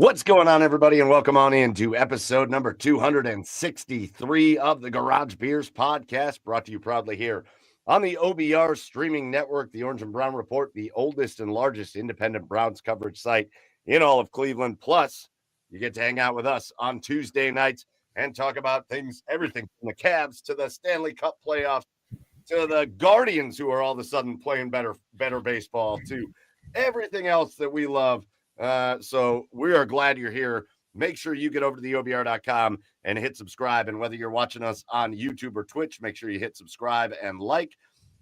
What's going on, everybody, and welcome on into episode number 263 of the Garage Beers podcast, brought to you proudly here on the OBR streaming network, the Orange and Brown Report, the oldest and largest independent Browns coverage site in all of Cleveland. Plus, you get to hang out with us on Tuesday nights and talk about things, everything from the Cavs to the Stanley Cup playoffs to the Guardians, who are all of a sudden playing better baseball, to everything else that we love. So we are glad you're here. Make sure you get over to theobr.com and hit subscribe. And whether you're watching us on YouTube or Twitch, make sure you hit subscribe and like.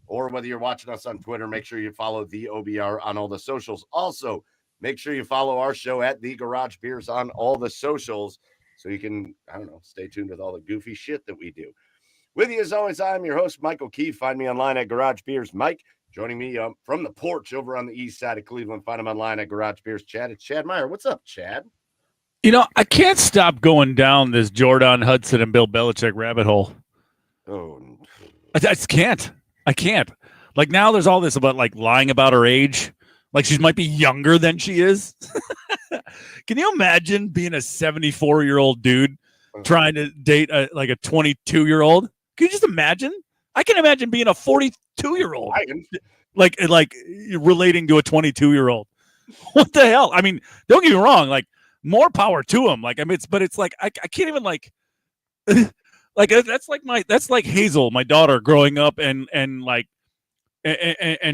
Or whether you're watching us on Twitter, make sure you follow the OBR on all the socials. Also, make sure you follow our show at The Garage Beers on all the socials so you can, stay tuned with all the goofy shit that we do. With you as always, I'm your host, Michael Keefe. Find me online at Garage Beers Mike. Joining me from the porch over on the east side of Cleveland. Find him online at Garage Beers Chad. It's Chad Meyer. What's up, Chad? I can't stop going down this Jordan Hudson and Bill Belichick rabbit hole. Oh, I just can't. I can't. Like, now there's all this about, like, lying about her age. Like, she might be younger than she is. Can you imagine being a 74-year-old dude trying to date a 22-year-old? Can you just imagine? I can imagine being a 42-year-old, like relating to a 22-year-old. What the hell? I mean, don't get me wrong. Like, more power to him. Like, I mean, it's like I can't even like that's like Hazel, my daughter, growing up and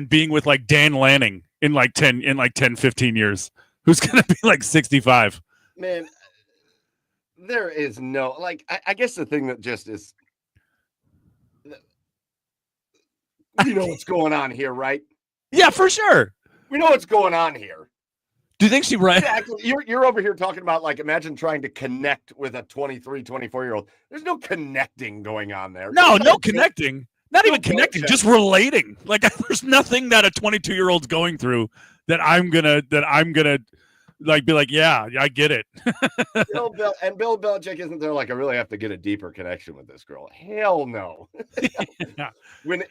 being with like Dan Lanning in 10, 15 years, who's gonna be like 65. Man, there is no I guess the thing that just is. We know what's going on here, right? Yeah, for sure. We know what's going on here. Do you think she right? Exactly. You're over here talking about, like, imagine trying to connect with a 23, 24-year-old. There's no connecting going on there. No connecting. Not even connecting, just relating. Like, there's nothing that a 22-year-old's going through that I'm gonna like be like, yeah, I get it. Bill Belichick isn't there like, I really have to get a deeper connection with this girl. Hell no. Yeah. When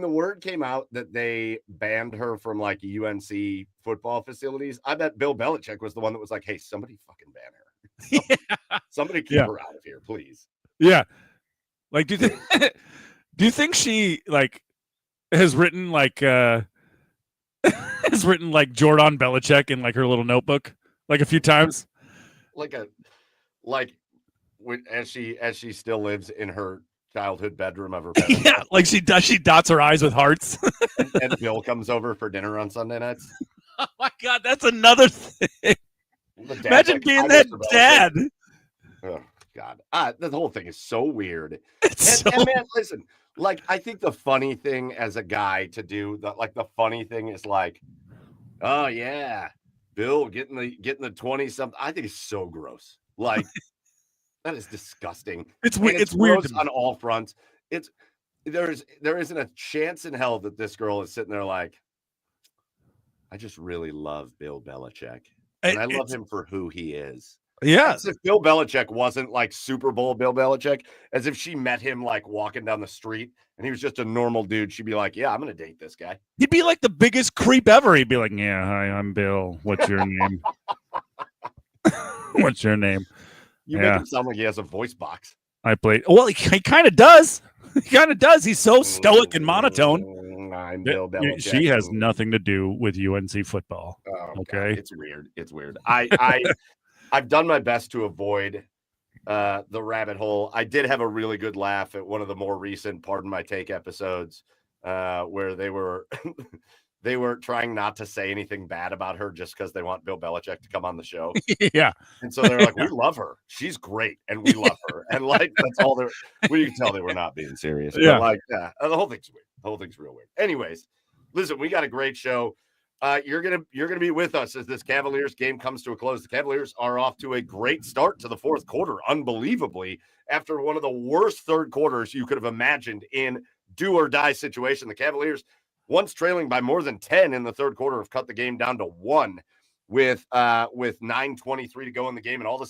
the word came out that they banned her from like UNC football facilities, I bet Bill Belichick was the one that was like, hey, somebody fucking ban her. Somebody keep her out of here, please. Yeah. Like, do you think she like has written like Jordan Belichick in like her little notebook like a few times, as she still lives in her childhood bedroom of her bedroom. Yeah, like she dots her eyes with hearts. and Bill comes over for dinner on Sunday nights. Oh my God, that's another thing. Imagine being that dad. Oh God, the whole thing is so weird. And man, listen, like, I think the funny thing as a guy to do, the funny thing is like, oh yeah, Bill getting the 20-something. I think it's so gross. Like, that is disgusting. It's weird on all fronts. There isn't a chance in hell that this girl is sitting there like, I just really love Bill Belichick, and I love him for who he is. Yeah. As if Bill Belichick wasn't like Super Bowl Bill Belichick, as if she met him like walking down the street and he was just a normal dude. She'd be like, yeah, I'm going to date this guy. He'd be like the biggest creep ever. He'd be like, yeah, hi, I'm Bill. What's your name? What's your name? You make him sound like he has a voice box. I played. Well, he kind of does. He kind of does. He's so stoic and monotone. I'm Bill Belichick. She has nothing to do with UNC football. Oh, okay. God, it's weird. I've done my best to avoid the rabbit hole. I did have a really good laugh at one of the more recent Pardon My Take episodes where they were they were trying not to say anything bad about her just because they want Bill Belichick to come on the show. Yeah. And so they're like, we love her. She's great. And we love her. And like, that's all they're, you can tell they were not being serious. Yeah. But the whole thing's weird. The whole thing's real weird. Anyways, listen, we got a great show. You're gonna be with us as this Cavaliers game comes to a close. The Cavaliers are off to a great start to the fourth quarter, unbelievably, after one of the worst third quarters you could have imagined in do or die situation. The Cavaliers, once trailing by more than 10 in the third quarter, have cut the game down to 1 with 9:23 to go in the game, and all of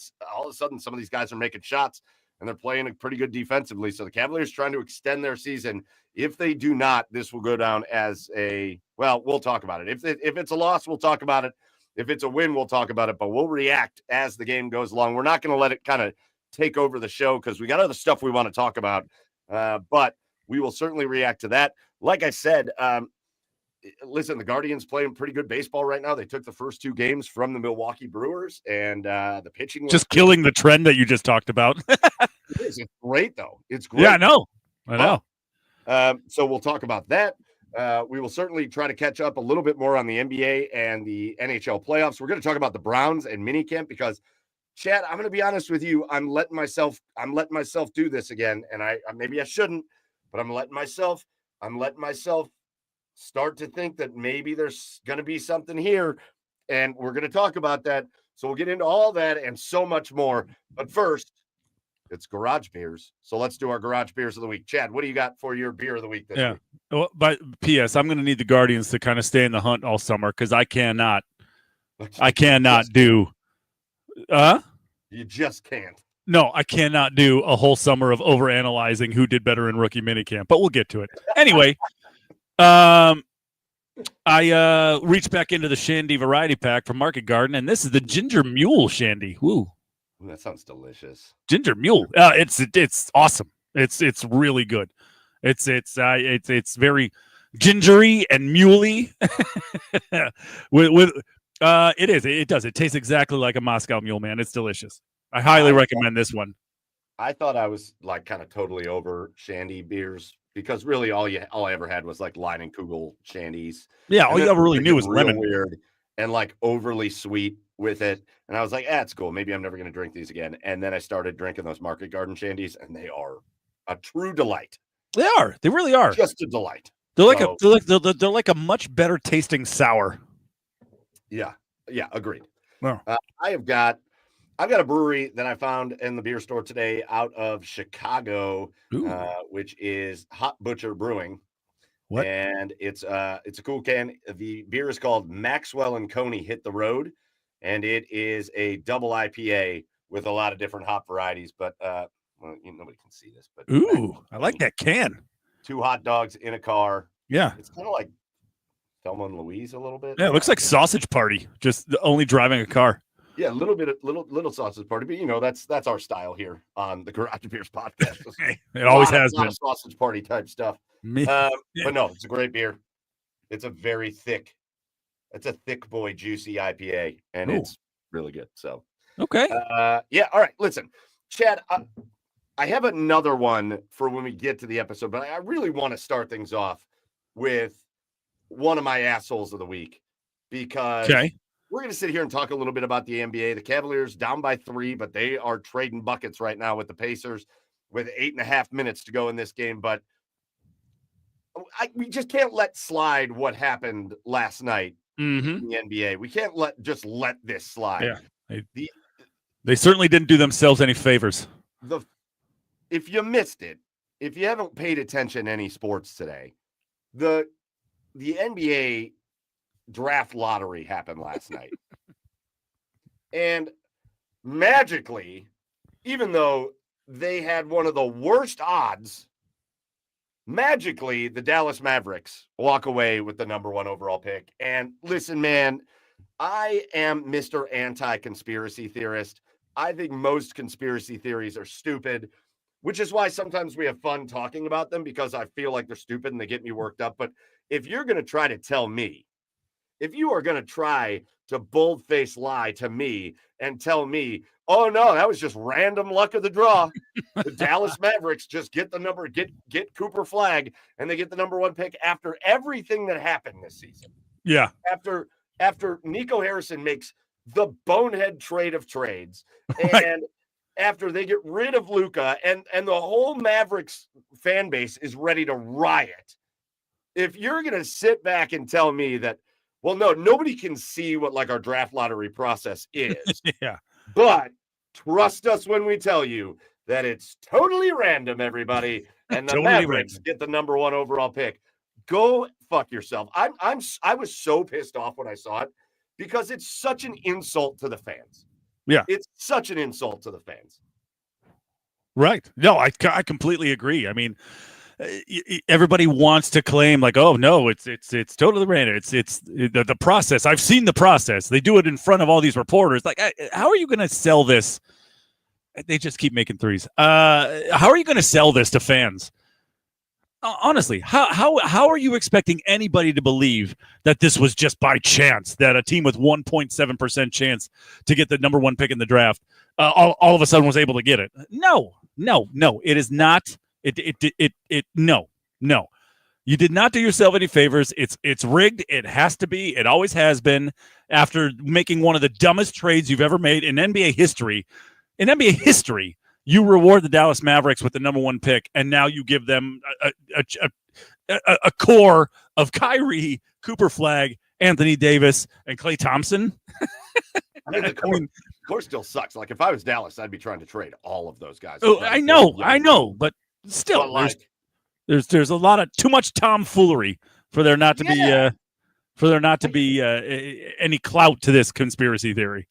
a sudden some of these guys are making shots and they're playing pretty good defensively. So the Cavaliers trying to extend their season. If they do not, this will go down as we'll talk about it. If it's a loss, we'll talk about it. If it's a win, we'll talk about it, but we'll react as the game goes along. We're not going to let it kind of take over the show because we got other stuff we want to talk about, but we will certainly react to that. Like I said, listen, the Guardians playing pretty good baseball right now. They took the first 2 games from the Milwaukee Brewers, and the pitching just killing the trend that you just talked about. It's great, though. It's great. Yeah, I know. So we'll talk about that. We will certainly try to catch up a little bit more on the NBA and the NHL playoffs. We're going to talk about the Browns and minicamp because, Chad, I'm going to be honest with you. I'm letting myself do this again, and I maybe I shouldn't, but I'm letting myself start to think that maybe there's going to be something here, and we're going to talk about that. So we'll get into all that and so much more. But first, it's Garage Beers. So let's do our Garage Beers of the week. Chad, what do you got for your beer of the week this week? Well, but P.S., I'm going to need the Guardians to kind of stay in the hunt all summer because I cannot do You just can't. No, I cannot do a whole summer of overanalyzing who did better in rookie minicamp, but we'll get to it. Anyway, I reached back into the Shandy variety pack from Market Garden, and this is the Ginger Mule Shandy. Woo. That sounds delicious. Ginger Mule. It's awesome. It's really good. It's very gingery and muley. It does. It tastes exactly like a Moscow Mule, man. It's delicious. I highly recommend this one. I thought I was like kind of totally over Shandy beers because really all I ever had was like Line and Kugel Shandies. Yeah, all you ever really knew was lemon. Weird and like overly sweet with it. And I was like, it's cool. Maybe I'm never going to drink these again. And then I started drinking those Market Garden Shandies, and they are a true delight. They are. They really are. Just a delight. They're like a much better tasting sour. Yeah, agreed. Wow. I've got a brewery that I found in the beer store today out of Chicago, which is Hot Butcher Brewing. What? And it's a cool can. The beer is called Maxwell and Coney Hit the Road, and it is a double IPA with a lot of different hop varieties. But nobody can see this. But I like that can. 2 hot dogs in a car. Yeah, it's kind of like Thelma and Louise a little bit. Yeah, it looks like Sausage Party, just only driving a car. Yeah, a little bit of little sausage party, but that's our style here on the Garage Beers podcast. It always has been sausage party type stuff. But no, it's a great beer. It's a very thick, boy, juicy IPA, and it's really good. So okay, all right. Listen, Chad, I have another one for when we get to the episode, but I really want to start things off with one of my assholes of the week because we're going to sit here and talk a little bit about the NBA. The Cavaliers down by 3, but they are trading buckets right now with the Pacers with 8.5 minutes to go in this game. But we just can't let slide what happened last night in the NBA. We can't let this slide. Yeah, they certainly didn't do themselves any favors. If you missed it, if you haven't paid attention to any sports today, the NBA draft lottery happened last night. And magically, even though they had one of the worst odds, magically the Dallas Mavericks walk away with the number 1 overall pick. And listen, man, I am Mr. Anti-conspiracy theorist. I think most conspiracy theories are stupid, which is why sometimes we have fun talking about them because I feel like they're stupid and they get me worked up. But if you're going to try to tell me, if you are going to try to bold-face lie to me and tell me, oh, no, that was just random luck of the draw. The Dallas Mavericks just get Cooper Flagg, and they get the number 1 pick after everything that happened this season. Yeah. After Nico Harrison makes the bonehead trade of trades, and after they get rid of Luka, and the whole Mavericks fan base is ready to riot. If you're going to sit back and tell me that, well, no, nobody can see what like our draft lottery process is. Yeah. But trust us when we tell you that it's totally random, everybody. And the Mavericks get the number 1 overall pick. Go fuck yourself. I was so pissed off when I saw it because it's such an insult to the fans. Yeah. It's such an insult to the fans. Right. No, I completely agree. I mean, everybody wants to claim like, oh no, it's totally random. It's the process. I've seen the process. They do it in front of all these reporters. Like, how are you going to sell this? They just keep making threes. How are you going to sell this to fans? Honestly, how are you expecting anybody to believe that this was just by chance, that a team with 1.7% chance to get the number one pick in the draft all of a sudden was able to get it? No. It is not. No. You did not do yourself any favors. It's rigged. It has to be. It always has been. After making one of the dumbest trades you've ever made in NBA history, you reward the Dallas Mavericks with the number one pick, and now you give them a core of Kyrie, Cooper Flagg, Anthony Davis, and Klay Thompson. The core still sucks. Like, if I was Dallas, I'd be trying to trade all of those guys. Oh, I know, but still, there's a lot of too much tomfoolery for there not to be any clout to this conspiracy theory.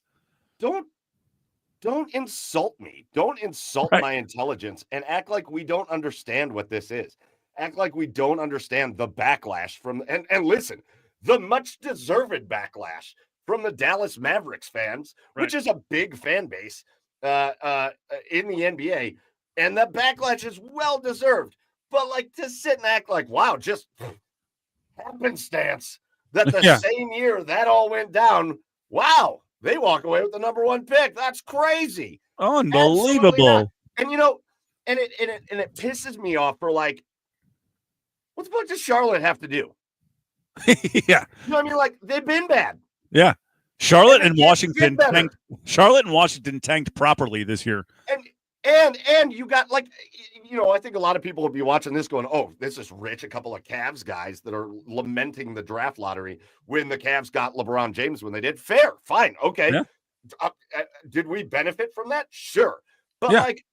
Don't insult me. Don't insult my intelligence and act like we don't understand what this is. Act like we don't understand the backlash from and listen, the much deserved backlash from the Dallas Mavericks fans, which is a big fan base in the NBA, and the backlash is well deserved. But like, to sit and act like, wow, just happenstance that the same year that all went down, wow, they walk away with the number one pick. That's crazy. Unbelievable. And it pisses me off for, like, what the fuck does Charlotte have to do? Yeah. You know what I mean? Like, they've been bad. Yeah. Charlotte and Washington tanked properly this year. And you got, like, I think a lot of people will be watching this going, oh, this is rich. A couple of Cavs guys that are lamenting the draft lottery when the Cavs got LeBron James when they did. Fair. Fine. Okay. Yeah. Did we benefit from that? Sure. But like,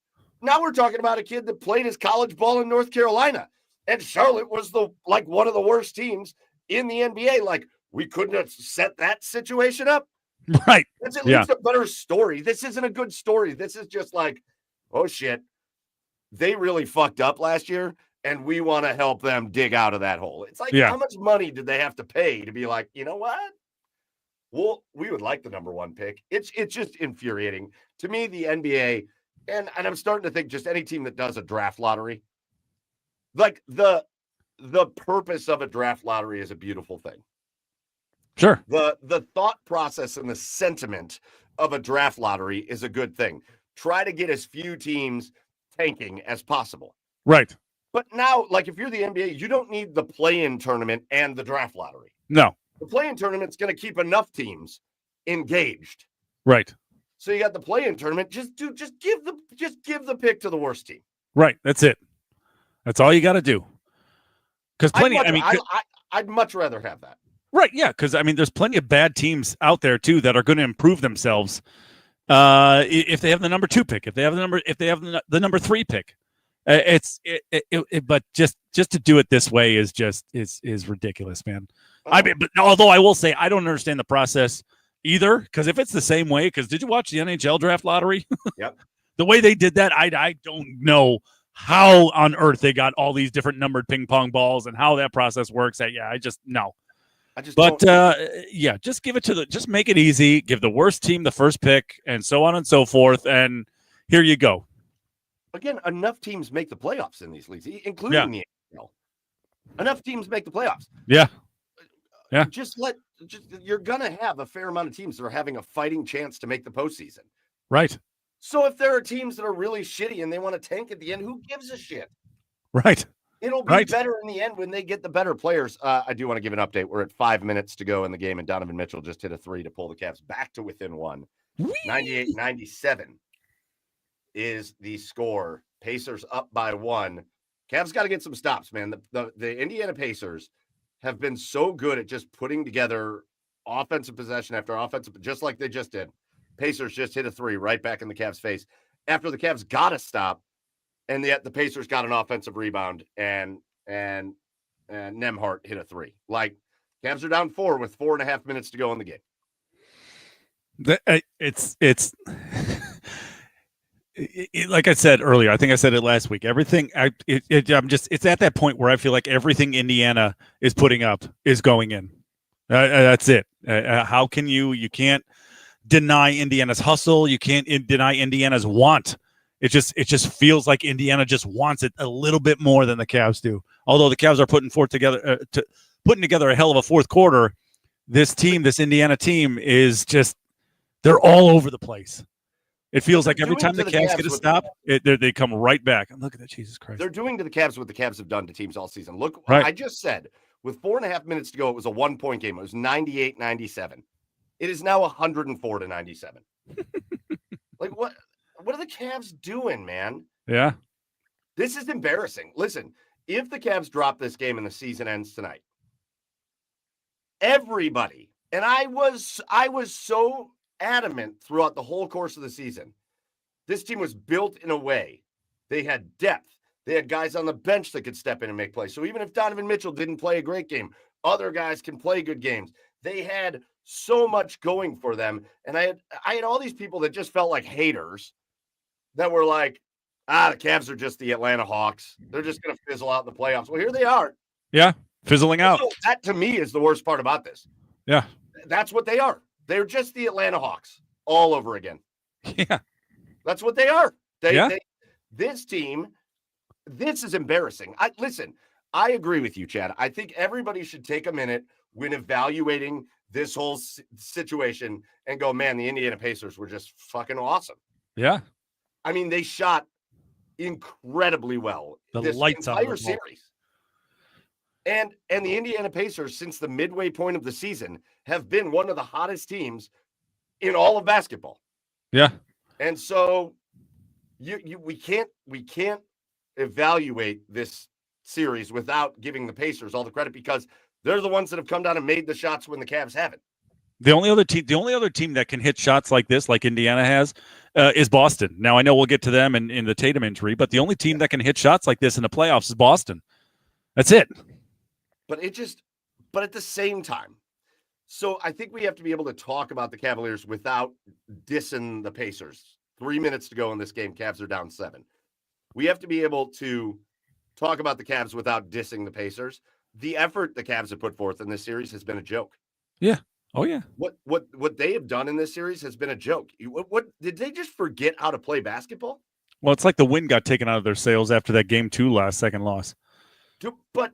now we're talking about a kid that played his college ball in North Carolina, and Charlotte was one of the worst teams in the NBA. Like, we couldn't have set that situation up. Right. That's at least a better story. This isn't a good story. This is just like, oh shit, they really fucked up last year, and we want to help them dig out of that hole. It's like, how much money did they have to pay to be like, you know what? Well, we would like the number one pick. It's just infuriating to me, the NBA, and I'm starting to think just any team that does a draft lottery, like the purpose of a draft lottery is a beautiful thing. Sure. The thought process and the sentiment of a draft lottery is a good thing. Try to get as few teams tanking as possible. Right. But now, like, if you're the NBA, you don't need the play-in tournament and the draft lottery. No. The play-in tournament's going to keep enough teams engaged. Right. So you got the play-in tournament. Just give the pick to the worst team. Right. That's it. That's all you got to do. Because I'd much rather have that. Right. Yeah. Because there's plenty of bad teams out there too that are going to improve themselves. If they have the number 2 pick, if they have the number 3 pick, but just to do it this way is ridiculous, man. Oh. But although I will say I don't understand the process either, because if it's the same way, because did you watch the NHL draft lottery? Yep. The way they did that, I don't know how on earth they got all these different numbered ping pong balls and how that process works. Just give it just make it easy. Give the worst team the first pick, and so on and so forth. And here you go. Again, enough teams make the playoffs in these leagues, including the NHL. Enough teams make the playoffs. Yeah. You're gonna have a fair amount of teams that are having a fighting chance to make the postseason. Right. So if there are teams that are really shitty and they want to tank at the end, who gives a shit? Right. It'll be better in the end when they get the better players. I do want to give an update. We're at 5 minutes to go in the game, and Donovan Mitchell just hit a 3 to pull the Cavs back to within 1. 98-97 is the score. Pacers up by 1. Cavs got to get some stops, man. The Indiana Pacers have been so good at just putting together offensive possession after offensive, just like they just did. Pacers just hit a 3 right back in the Cavs' face after the Cavs got to stop. And yet the Pacers got an offensive rebound, and Nembhard hit a 3. Like, Cavs are down 4 with 4.5 minutes to go in the game. like I said earlier, I think I said it last week. Everything, it's at that point where I feel like everything Indiana is putting up is going in. That's it. How can you can't deny Indiana's hustle. You can't deny Indiana's want. It just feels like Indiana just wants it a little bit more than the Cavs do. Although the Cavs are putting together a hell of a fourth quarter, this Indiana team is just, they're all over the place. It feels like every time the Cavs get a stop, they come right back. And look at that, Jesus Christ. They're doing to the Cavs what the Cavs have done to teams all season. Look, right. I just said, with 4.5 minutes to go, it was a 1-point game. It was 98-97. It is now 104-97. Like, what are the Cavs doing, man? Yeah. This is embarrassing. Listen, if the Cavs drop this game and the season ends tonight, everybody, and I was so adamant throughout the whole course of the season, this team was built in a way. They had depth. They had guys on the bench that could step in and make plays. So even if Donovan Mitchell didn't play a great game, other guys can play good games. They had so much going for them. And I had all these people that just felt like haters that were like, the Cavs are just the Atlanta Hawks. They're just going to fizzle out in the playoffs. Well, here they are. Yeah, fizzling out. So that, to me, is the worst part about this. Yeah. That's what they are. They're just the Atlanta Hawks all over again. Yeah. That's what they are. This team, this is embarrassing. Listen, I agree with you, Chad. I think everybody should take a minute when evaluating this whole situation and go, man, the Indiana Pacers were just fucking awesome. Yeah. I mean, they shot incredibly well this entire series. And the Indiana Pacers, since the midway point of the season, have been one of the hottest teams in all of basketball. Yeah. And so we can't evaluate this series without giving the Pacers all the credit, because they're the ones that have come down and made the shots when the Cavs haven't. The only other team that can hit shots like this, like Indiana has, is Boston. Now, I know we'll get to them in the Tatum injury, but the only team that can hit shots like this in the playoffs is Boston. That's it. But at the same time, so I think we have to be able to talk about the Cavaliers without dissing the Pacers. 3 minutes to go in this game. Cavs are down 7. We have to be able to talk about the Cavs without dissing the Pacers. The effort the Cavs have put forth in this series has been a joke. Yeah. Oh, yeah. What they have done in this series has been a joke. What did they just forget how to play basketball? Well, it's like the wind got taken out of their sails after that game 2 second loss. But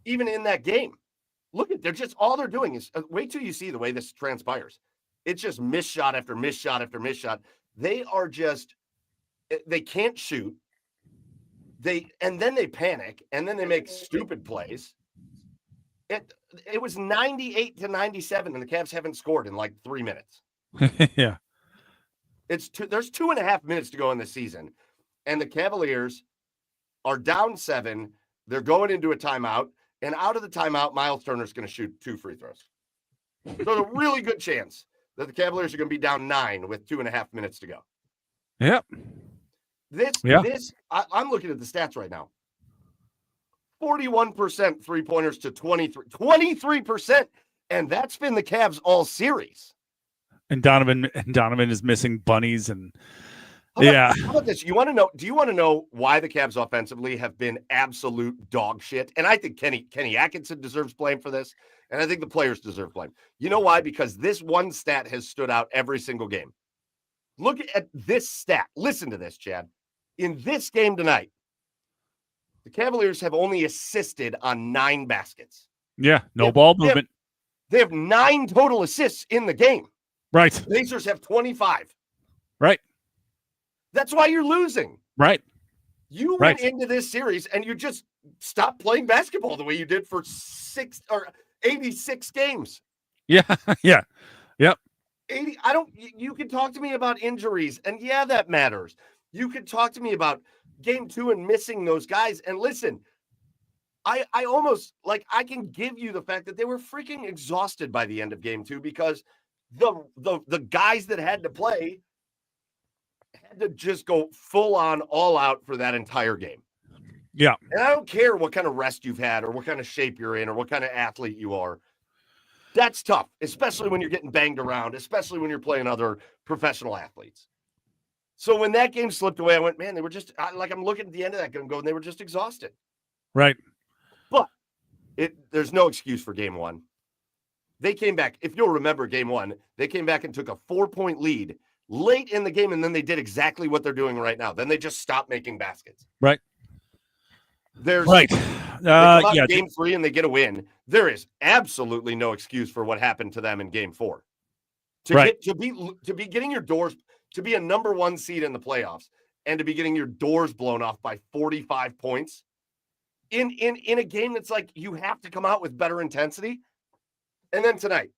even in that game, look at, they're just, all they're doing is wait till you see the way this transpires. It's just miss shot after miss shot after miss shot. They can't shoot. And then they panic, and then they make stupid plays. It was 98-97, and the Cavs haven't scored in like 3 minutes. Yeah. There's 2.5 minutes to go in the season, and the Cavaliers are down 7. They're going into a timeout, and out of the timeout, Miles Turner's going to shoot 2 free throws. So there's a really good chance that the Cavaliers are going to be down 9 with 2.5 minutes to go. Yep. I'm looking at the stats right now. 41% three-pointers to 23%. And that's been the Cavs all series. And Donovan is missing bunnies and How about this? Do you want to know why the Cavs offensively have been absolute dog shit? And I think Kenny Atkinson deserves blame for this. And I think the players deserve blame. You know why? Because this one stat has stood out every single game. Look at this stat. Listen to this, Chad. In this game tonight, the Cavaliers have only assisted on 9 baskets. Yeah, ball movement. They have 9 total assists in the game. Right. The Pacers have 25. Right. That's why you're losing. Right. You went into this series and you just stopped playing basketball the way you did for 86 games. Yeah. Yeah. Yep. 80. You can talk to me about injuries, and yeah, that matters. You could talk to me about game 2 and missing those guys. And listen, I almost, like, I can give you the fact that they were freaking exhausted by the end of game 2 because the guys that had to play had to just go full on all out for that entire game. Yeah. And I don't care what kind of rest you've had or what kind of shape you're in or what kind of athlete you are. That's tough, especially when you're getting banged around, especially when you're playing other professional athletes. So when that game slipped away, I went, man, they were just like, I'm looking at the end of that game going, they were just exhausted. Right. But there's no excuse for game one. They came back. If you'll remember game one, they came back and took a 4-point lead late in the game, and then they did exactly what they're doing right now. Then they just stopped making baskets. Right. There's right. They come out in game 3 and they get a win. There is absolutely no excuse for what happened to them in game 4. To be getting your doors, to be a number 1 seed in the playoffs, and to be getting your doors blown off by 45 points in a game that's like you have to come out with better intensity. And then tonight,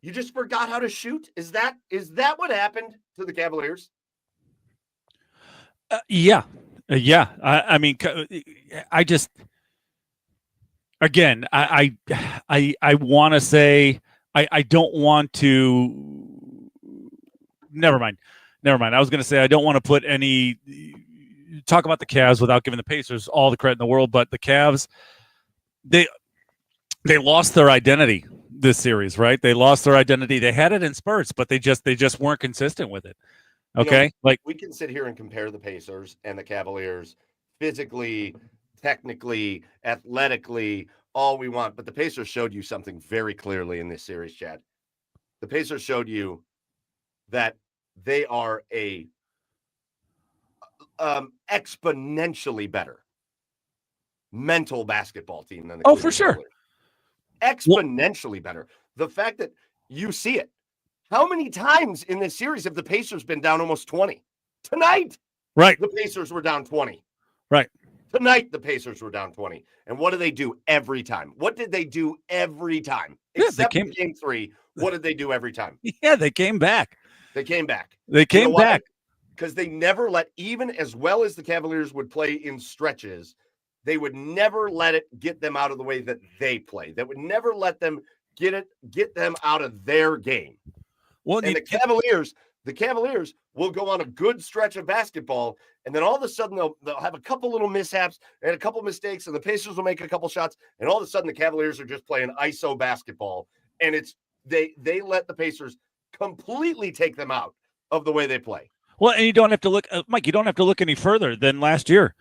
you just forgot how to shoot. Is that what happened to the Cavaliers? Yeah. I mean, I just, again, I want to say, I don't want to, never mind. I was going to say, I don't want to put any, talk about the Cavs without giving the Pacers all the credit in the world, but the Cavs, they lost their identity this series, right? They lost their identity. They had it in spurts, but they just weren't consistent with it. Okay. Like, we can sit here and compare the Pacers and the Cavaliers physically, technically, athletically, all we want. But the Pacers showed you something very clearly in this series, Chad. The Pacers showed you that they are a exponentially better mental basketball team than the Cleveland for sure. Cavaliers. Exponentially better. The fact that you see it. How many times in this series have the Pacers been down almost 20? Tonight, right? The Pacers were down 20. Right. Tonight, the Pacers were down 20. And what do they do every time? What did they do every time? Except in game 3, what did they do every time? Yeah, they came back. They came back. Because they never let, even as well as the Cavaliers would play in stretches, they would never let it get them out of the way that they play. They would never let them get them out of their game. Well, and the Cavaliers will go on a good stretch of basketball, and then all of a sudden they'll have a couple little mishaps and a couple mistakes, and the Pacers will make a couple shots, and all of a sudden the Cavaliers are just playing ISO basketball, and it's they let the Pacers completely take them out of the way they play. Well, and you don't have to look, Mike. You don't have to look any further than last year,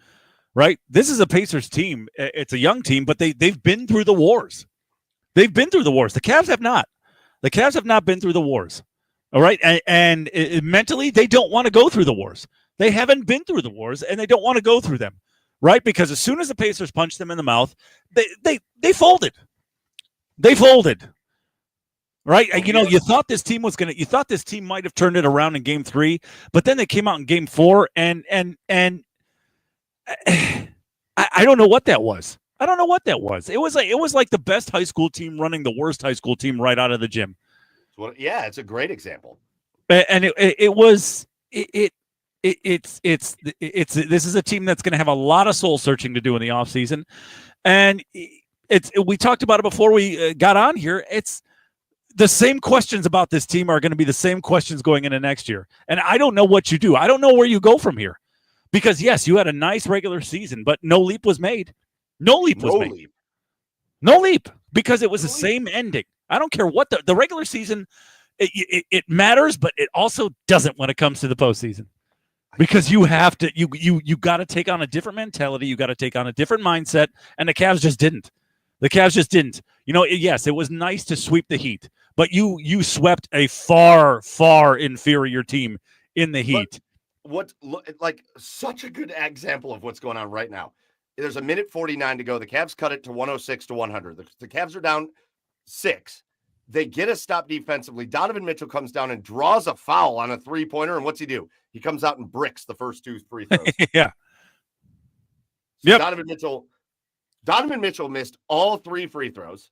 right? This is a Pacers team. It's a young team, but they've been through the wars. They've been through the wars. The Cavs have not. The Cavs have not been through the wars. All right. And mentally, they don't want to go through the wars. They haven't been through the wars, and they don't want to go through them. Right. Because as soon as the Pacers punched them in the mouth, they folded. They folded. Right. And, you thought this team might have turned it around in game 3, but then they came out in game 4 and I don't know what that was. I don't know what that was. It was like the best high school team running the worst high school team right out of the gym. Well, yeah, it's a great example. And this is a team that's going to have a lot of soul searching to do in the offseason. And we talked about it before we got on here. It's the same questions about this team are going to be the same questions going into next year. And I don't know what you do. I don't know where you go from here. Because, yes, you had a nice regular season, but no leap was made. No leap was made. No leap, because it was the same ending. I don't care what the regular season, it matters, but it also doesn't when it comes to the postseason. Because you have to, you got to take on a different mentality. You got to take on a different mindset, and the Cavs just didn't. Yes, it was nice to sweep the Heat, but you swept a far, far inferior team in the Heat. Such a good example of what's going on right now. There's a minute 49 to go. The Cavs cut it to 106 to 100. The Cavs are down 6. They get a stop defensively. Donovan Mitchell comes down and draws a foul on a three-pointer. And what's he do? He comes out and bricks the first 2 free throws. Yeah. So yep. Donovan Mitchell missed all 3 free throws.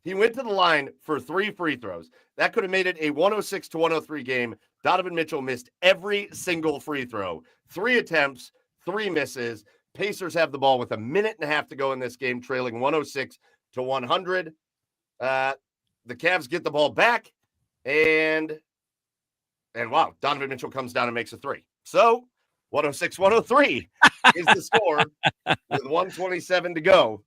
He went to the line for 3 free throws. That could have made it a 106 to 103 game. Donovan Mitchell missed every single free throw. 3 attempts, 3 misses. Pacers have the ball with a minute and a half to go in this game, trailing 106 to 100. The Cavs get the ball back, and wow, Donovan Mitchell comes down and makes a 3. So 106-103 is the score with 127 to go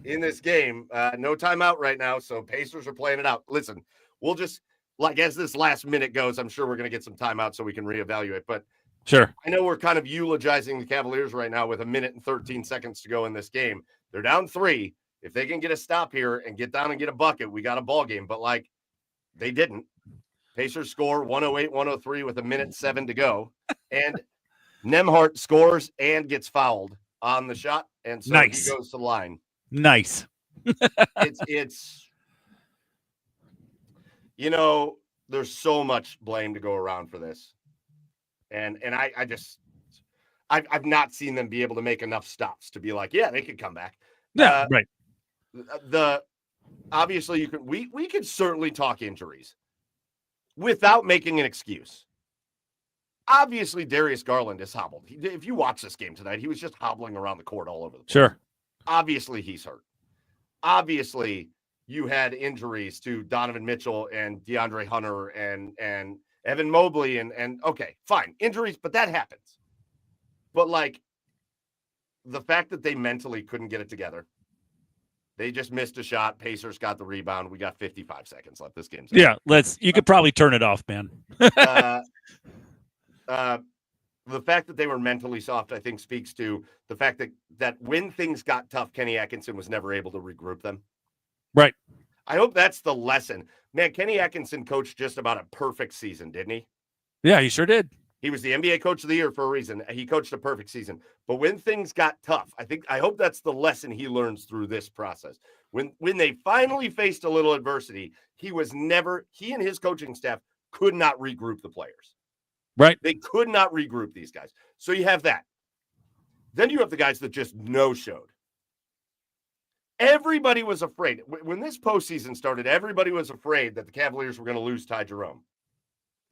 in this game. No timeout right now, so Pacers are playing it out. Listen, we'll just like as this last minute goes, I'm sure we're going to get some timeout so we can reevaluate. But Sure. I know we're kind of eulogizing the Cavaliers right now with 1 minute and 13 seconds to go in this game. They're down 3. If they can get a stop here and get down and get a bucket, we got a ball game. But like they didn't. Pacers score 108-103 with 1:07 to go. And Nembhard scores and gets fouled on the shot. And so he goes to the line. Nice. It's there's so much blame to go around for this. And I've not seen them be able to make enough stops to be like, yeah, they could come back. Yeah, right. Obviously we could certainly talk injuries without making an excuse. Obviously, Darius Garland is hobbled. If you watch this game tonight, he was just hobbling around the court all over the place. Sure. Obviously, he's hurt. Obviously, you had injuries to Donovan Mitchell and DeAndre Hunter and Evan Mobley and okay, fine. Injuries, but that happens. But like the fact that they mentally couldn't get it together. They just missed a shot. Pacers got the rebound. We got 55 seconds left. This game's yeah. You could probably turn it off, man. The fact that they were mentally soft, I think, speaks to the fact that when things got tough, Kenny Atkinson was never able to regroup them. Right. I hope that's the lesson. Man, Kenny Atkinson coached just about a perfect season, didn't he? Yeah, he sure did. He was the NBA Coach of the Year for a reason. He coached a perfect season. But when things got tough, I hope that's the lesson he learns through this process. When they finally faced a little adversity, he and his coaching staff could not regroup the players. Right. They could not regroup these guys. So you have that. Then you have the guys that just no-showed. Everybody was afraid. When this postseason started, everybody was afraid that the Cavaliers were going to lose Ty Jerome.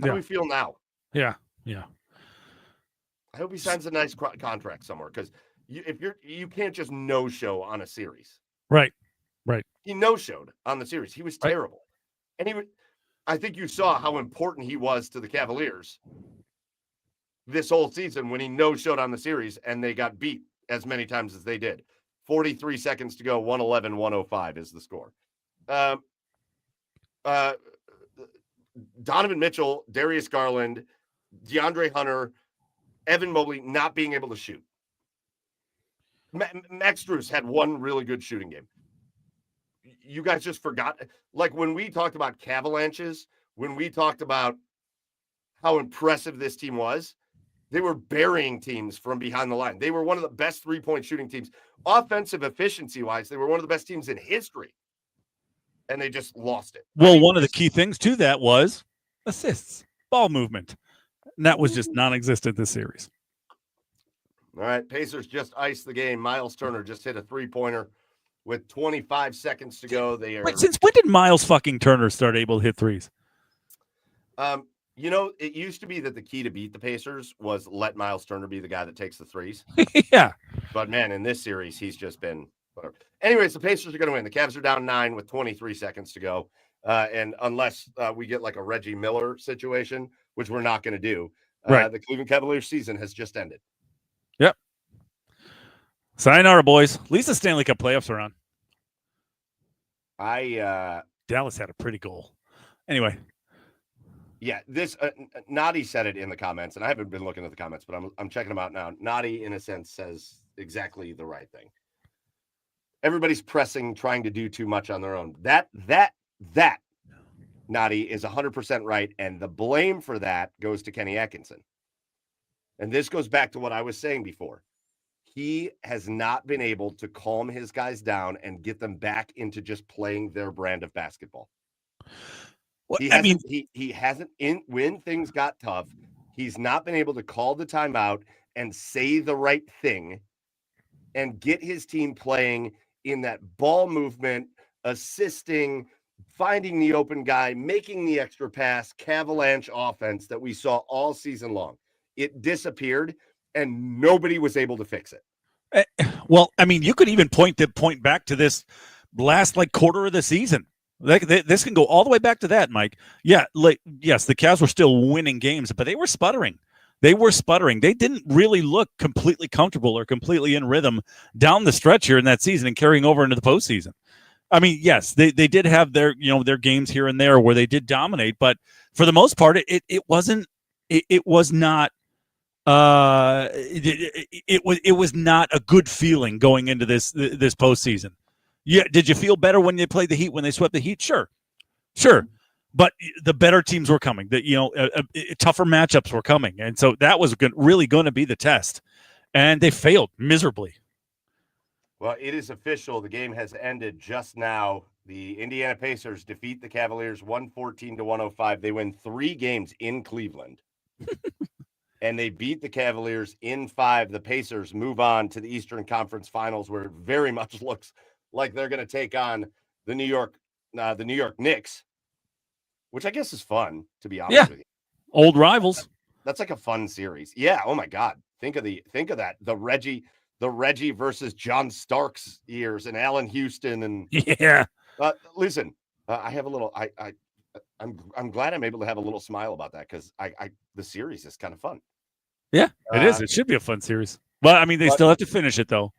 How do we feel now? Yeah. I hope he signs a nice contract somewhere because you can't just no-show on a series. Right. He no-showed on the series. He was terrible. And I think you saw how important he was to the Cavaliers this whole season when he no-showed on the series and they got beat as many times as they did. 43 seconds to go, 111-105 is the score. Donovan Mitchell, Darius Garland, DeAndre Hunter, Evan Mobley not being able to shoot. Max Strus had one really good shooting game. You guys just forgot. Like when we talked about Cavalanches, when we talked about how impressive this team was, they were burying teams from behind the line. They were one of the best three-point shooting teams. Offensive efficiency-wise, they were one of the best teams in history. And they just lost it. Well, one of the key things to that was assists, ball movement. And that was just non-existent this series. All right, Pacers just iced the game. Miles Turner just hit a three-pointer with 25 seconds to go. Wait, since when did Miles fucking Turner start able to hit threes? It used to be that the key to beat the Pacers was let Miles Turner be the guy that takes the threes. Yeah. But, man, in this series, he's just been whatever. Anyways, the Pacers are going to win. The Cavs are down 9 with 23 seconds to go. And unless we get like a Reggie Miller situation, which we're not going to do, the Cleveland Cavaliers season has just ended. Yep. Sayonara, boys. At least the Stanley Cup playoffs are on. Dallas had a pretty goal. Anyway. Yeah, this Nadi said it in the comments, and I haven't been looking at the comments, but I'm checking them out now. Nadi, in a sense, says exactly the right thing. Everybody's pressing, trying to do too much on their own. That Nadi is 100% right, and the blame for that goes to Kenny Atkinson. And this goes back to what I was saying before. He has not been able to calm his guys down and get them back into just playing their brand of basketball. Well, he hasn't when things got tough, he's not been able to call the timeout and say the right thing and get his team playing in that ball movement, assisting, finding the open guy, making the extra pass, Cavalanche offense that we saw all season long. It disappeared and nobody was able to fix it. Well, you could even point back to this last quarter of the season. This can go all the way back to that, Mike. Yeah, yes, the Cavs were still winning games, but they were sputtering. They didn't really look completely comfortable or completely in rhythm down the stretch here in that season and carrying over into the postseason. I mean, yes, they did have their their games here and there where they did dominate, but for the most part, it wasn't. It was not. It was not a good feeling going into this postseason. Yeah, did you feel better when they played the Heat when they swept the Heat? Sure, but the better teams were coming. Tougher matchups were coming, and so that was really going to be the test, and they failed miserably. Well, it is official. The game has ended just now. The Indiana Pacers defeat the Cavaliers 114-105. They win 3 games in Cleveland. And they beat the Cavaliers in 5. The Pacers move on to the Eastern Conference Finals, where it very much looks like they're going to take on the New York Knicks, which I guess is fun, to be honest with you. Old rivals. That's like a fun series. Yeah. Oh my God. Think of that. The Reggie versus John Starks years and Allen Houston and listen, I have a little. I'm glad I'm able to have a little smile about that because the series is kind of fun. Yeah, it is. It should be a fun series. Well, I mean, they still have to finish it though.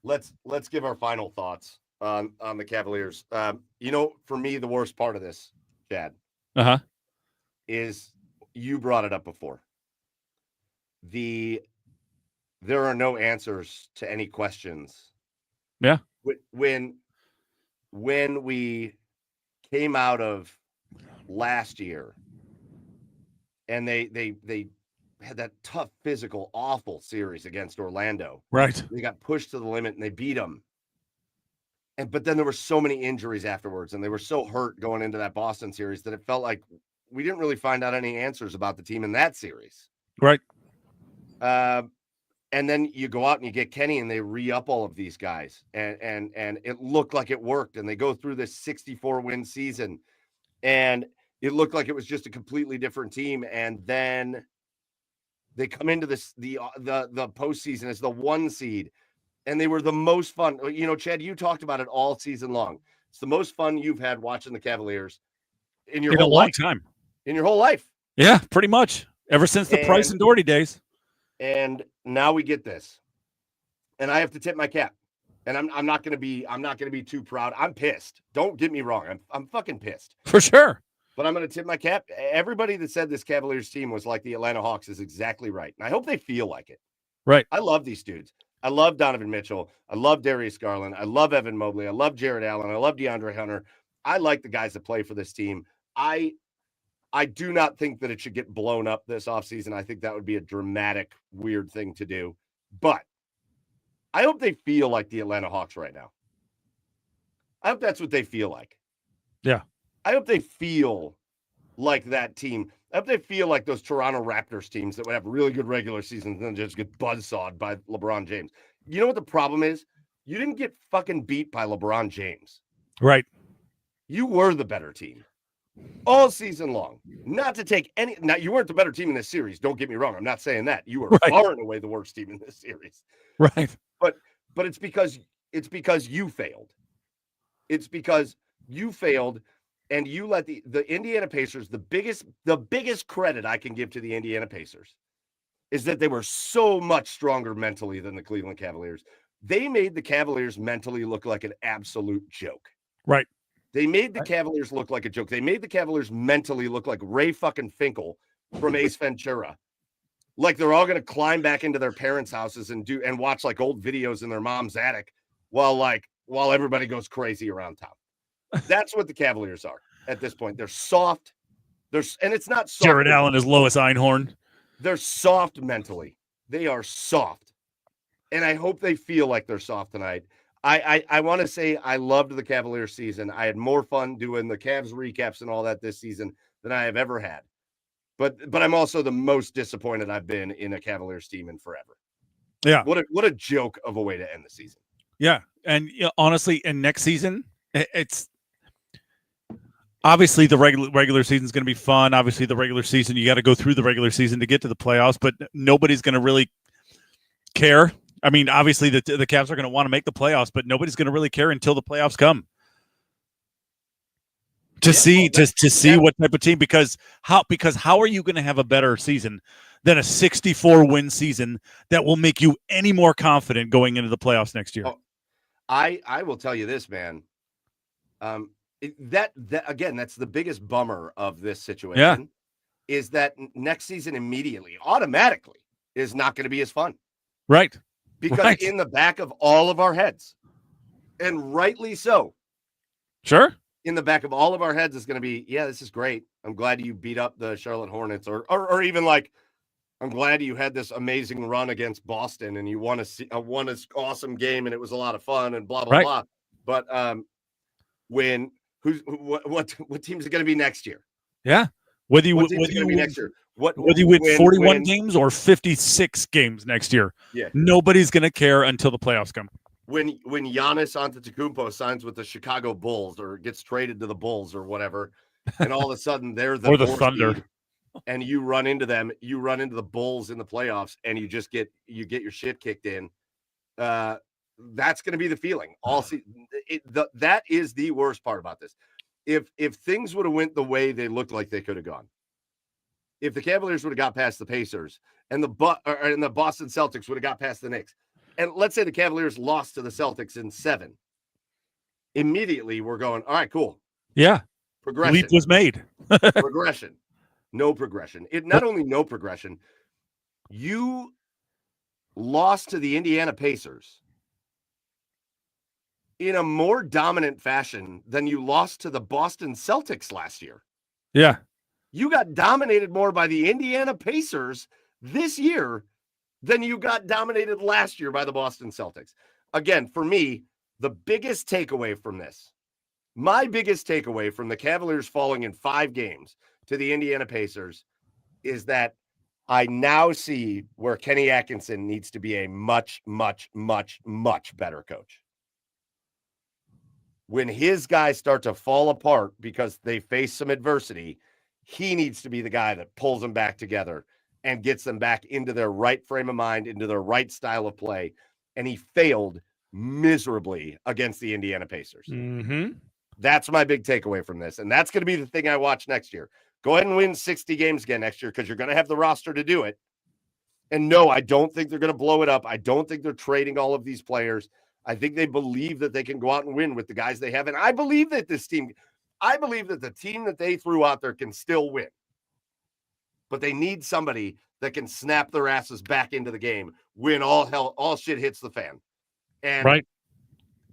Let's give our final thoughts on the Cavaliers. For me, the worst part of this, Chad, is you brought it up before. There are no answers to any questions. Yeah. When we came out of last year and they had that tough, physical, awful series against Orlando. Right. They got pushed to the limit and they beat them. But then there were so many injuries afterwards and they were so hurt going into that Boston series that it felt like we didn't really find out any answers about the team in that series. Right. And then you go out and you get Kenny and they re-up all of these guys and it looked like it worked and they go through this 64-win season and it looked like it was just a completely different team. And then they come into the postseason as the 1 seed and they were the most fun. Chad, you talked about it all season long. It's the most fun you've had watching the Cavaliers in your whole life. Time. In your whole life. Yeah, pretty much. Ever since the Price and Doherty days. And now we get this. And I have to tip my cap. And I'm not going to be too proud. I'm pissed. Don't get me wrong. I'm fucking pissed. For sure. But I'm going to tip my cap. Everybody that said this Cavaliers team was like the Atlanta Hawks is exactly right. And I hope they feel like it. Right. I love these dudes. I love Donovan Mitchell. I love Darius Garland. I love Evan Mobley. I love Jared Allen. I love DeAndre Hunter. I like the guys that play for this team. I do not think that it should get blown up this offseason. I think that would be a dramatic, weird thing to do. But I hope they feel like the Atlanta Hawks right now. I hope that's what they feel like. Yeah. I hope they feel like that team. I hope they feel like those Toronto Raptors teams that would have really good regular seasons and then just get buzzsawed by LeBron James. You know what the problem is? You didn't get fucking beat by LeBron James. Right. You were the better team all season long. Not to take any. Now, you weren't the better team in this series. Don't get me wrong. I'm not saying that. You were far and away the worst team in this series. Right. But it's because you failed. It's because you failed and you let the Indiana Pacers, the biggest credit I can give to the Indiana Pacers is that they were so much stronger mentally than the Cleveland Cavaliers. They made the Cavaliers mentally look like an absolute joke. Right. They made the Cavaliers look like a joke. They made the Cavaliers mentally look like Ray fucking Finkel from Ace Ventura. Like they're all going to climb back into their parents' houses and watch like old videos in their mom's attic while everybody goes crazy around town. That's what the Cavaliers are at this point. They're soft. And it's not soft. Jared Allen is Lois Einhorn. They're soft mentally. They are soft. And I hope they feel like they're soft tonight. I want to say I loved the Cavaliers season. I had more fun doing the Cavs recaps and all that this season than I have ever had. But I'm also the most disappointed I've been in a Cavaliers team in forever. Yeah. What a joke of a way to end the season. Yeah. And honestly, and next season, it's obviously the regular season is going to be fun. Obviously, the regular season, you got to go through the regular season to get to the playoffs, but nobody's going to really care. I mean, obviously, the Cavs are going to want to make the playoffs, but nobody's going to really care until the playoffs come to see what type of team. Because how are you going to have a better season than a 64-win season that will make you any more confident going into the playoffs next year? I will tell you this, man. That again, that's the biggest bummer of this situation is that next season immediately, automatically is not going to be as fun. Right. Because in the back of all of our heads, and rightly so. Sure. In the back of all of our heads is going to be, yeah, this is great. I'm glad you beat up the Charlotte Hornets, or even like, I'm glad you had this amazing run against Boston and you won an awesome game and it was a lot of fun and blah blah blah. But what teams are going to be next year? Yeah. Whether you next year? Whether you win 41 games or 56 games next year, nobody's going to care until the playoffs come. When Giannis Antetokounmpo signs with the Chicago Bulls or gets traded to the Bulls or whatever, and all of a sudden they're the or the Thunder, and you run into them, you run into the Bulls in the playoffs, and you just get your shit kicked in. That's going to be the feeling all season. That is the worst part about this. If things would have went the way they looked like they could have gone, if the Cavaliers would have got past the Pacers and the Boston Celtics would have got past the Knicks, and let's say the Cavaliers lost to the Celtics in 7, immediately we're going, all right, cool. Yeah. Progression. Leap was made. Progression. No progression. Not only no progression, you lost to the Indiana Pacers in a more dominant fashion than you lost to the Boston Celtics last year. Yeah. You got dominated more by the Indiana Pacers this year than you got dominated last year by the Boston Celtics. Again, for me, the biggest takeaway from this, my biggest takeaway from the Cavaliers falling in 5 games to the Indiana Pacers is that I now see where Kenny Atkinson needs to be a much, much, much, much better coach. When his guys start to fall apart because they face some adversity, he needs to be the guy that pulls them back together and gets them back into their right frame of mind, into their right style of play. And he failed miserably against the Indiana Pacers. Mm-hmm. That's my big takeaway from this. And that's going to be the thing I watch next year. Go ahead and win 60 games again next year because you're going to have the roster to do it. And no, I don't think they're going to blow it up. I don't think they're trading all of these players. I think they believe that they can go out and win with the guys they have. And I believe that the team that they threw out there can still win. But they need somebody that can snap their asses back into the game when all shit hits the fan. And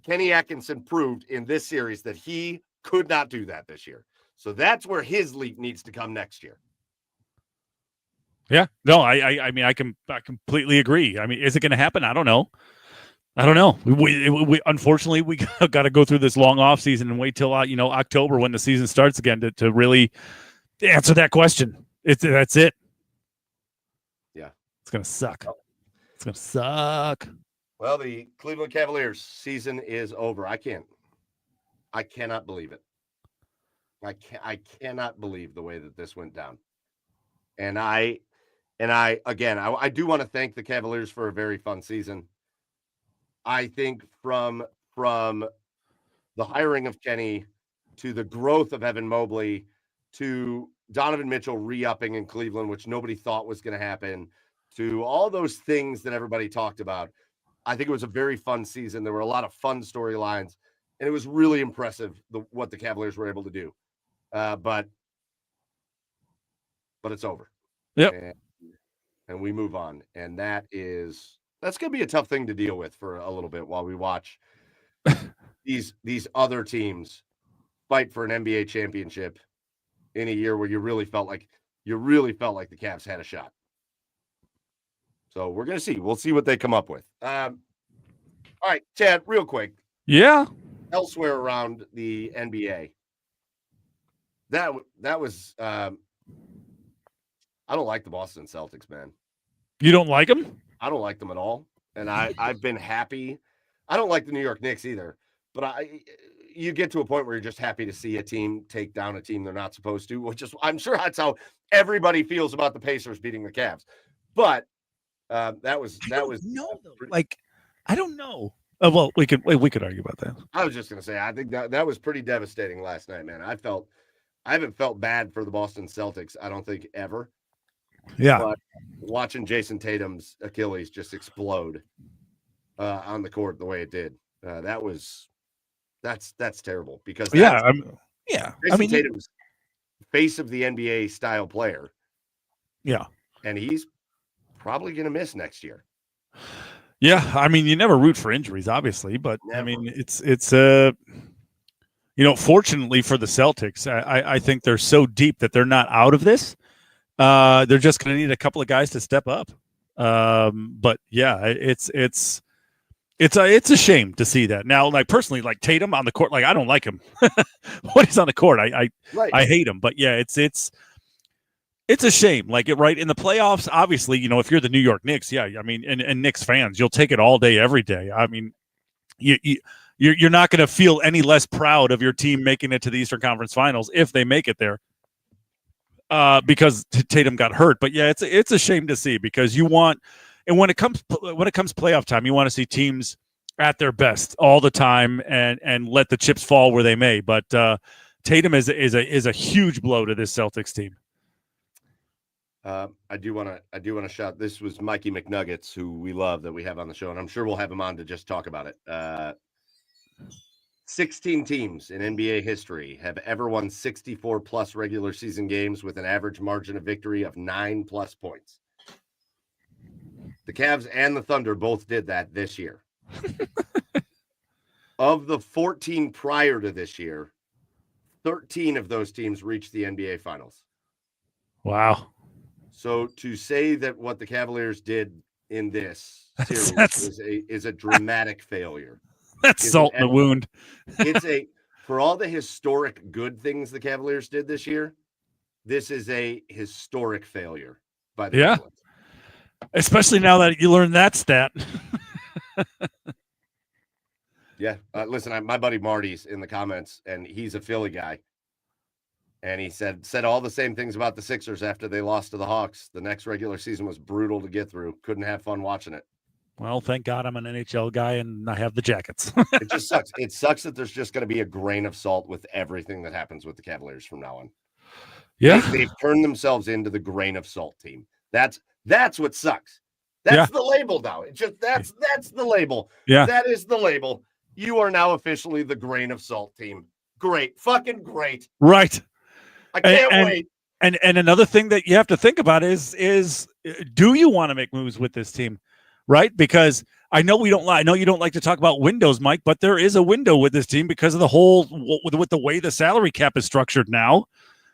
Kenny Atkinson proved in this series that he could not do that this year. So that's where his leap needs to come next year. Yeah. No, I mean, I completely agree. I mean, is it going to happen? I don't know. We unfortunately, we got to go through this long off season and wait till, October when the season starts again to really answer that question. That's it. Yeah. It's going to suck. It's going to suck. Well, the Cleveland Cavaliers season is over. I cannot believe it. I cannot believe the way that this went down. And I do want to thank the Cavaliers for a very fun season. I think from the hiring of Kenny to the growth of Evan Mobley to Donovan Mitchell re-upping in Cleveland, which nobody thought was going to happen, to all those things that everybody talked about, I think it was a very fun season. There were a lot of fun storylines, and it was really impressive what the Cavaliers were able to do. But it's over. Yep. And we move on. And that's going to be a tough thing to deal with for a little bit while we watch these other teams fight for an NBA championship in a year where you really felt like the Cavs had a shot. So we're going to see. We'll see what they come up with. All right, Chad, real quick. Yeah. Elsewhere around the NBA, that was I don't like the Boston Celtics, man. You don't like them? I don't like them at all. And I've been happy. I don't like the New York Knicks either. But you get to a point where you're just happy to see a team take down a team they're not supposed to, which is, I'm sure that's how everybody feels about the Pacers beating the Cavs. But that was I don't know. Well, we could argue about that. I was just gonna say I think that was pretty devastating last night, man. I haven't felt bad for the Boston Celtics, I don't think, ever. Yeah. But watching Jason Tatum's Achilles just explode on the court the way it did. That's terrible because Yeah, Jason Tatum's face of the NBA style player. Yeah. And he's probably going to miss next year. Yeah, I mean, you never root for injuries, obviously, but Never. I mean, it's fortunately for the Celtics, I think they're so deep that they're not out of this. They're just going to need a couple of guys to step up. But yeah, it's a shame to see that. Now, like personally, like Tatum on the court, like I don't like him when he's on the court. I hate him. But yeah, it's a shame. Like right in the playoffs, obviously, if you're the New York Knicks, yeah, I mean, and Knicks fans, you'll take it all day, every day. I mean, you're not going to feel any less proud of your team making it to the Eastern Conference Finals if they make it there, because Tatum got hurt. But yeah, it's a shame to see because you want, and when it comes playoff time, you want to see teams at their best all the time and let the chips fall where they may. But Tatum is a huge blow to this Celtics team. I do want to shout. This was Mikey McNuggets, who we love, that we have on the show, and I'm sure we'll have him on to just talk about it. 16 teams in NBA history have ever won 64 plus regular season games with an average margin of victory of 9+ points. The Cavs and the Thunder both did that this year. Of the 14 prior to this year, 13 of those teams reached the NBA Finals. Wow. So to say that what the Cavaliers did in this series is a dramatic failure. That's salt in the wound. For all the historic good things the Cavaliers did this year, this is a historic failure by the Cavaliers. Especially now that you learned that stat. Yeah. Listen, my buddy Marty's in the comments, and he's a Philly guy. And he said all the same things about the Sixers after they lost to the Hawks. The next regular season was brutal to get through. Couldn't have fun watching it. Well, thank God I'm an NHL guy and I have the jackets. It just sucks. It sucks that there's just going to be a grain of salt with everything that happens with the Cavaliers from now on. Yeah. They've turned themselves into the grain of salt team. That's what sucks. That's the label now. It's just that's the label. Yeah. That is the label. You are now officially the grain of salt team. Great. Fucking great. Right. I can't wait. And another thing that you have to think about is do you want to make moves with this team? Right? Because I know you don't like to talk about windows, Mike, but there is a window with this team because of the whole with the way the salary cap is structured now.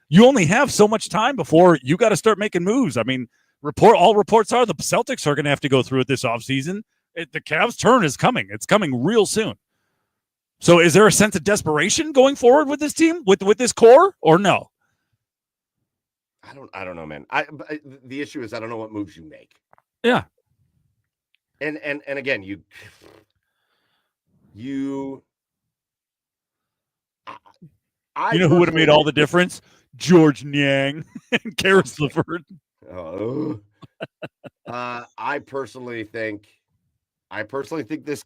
You only have so much time before you got to start making moves. I mean, all reports are the Celtics are going to have to go through it this offseason. The Cavs' turn is coming. It's coming real soon. So is there a sense of desperation going forward with this team, with this core, or no? I don't know, man. The issue is I don't know what moves you make. Yeah. And again, you know who would have made all the difference? George Niang and Karis LeVert. Oh. I personally think this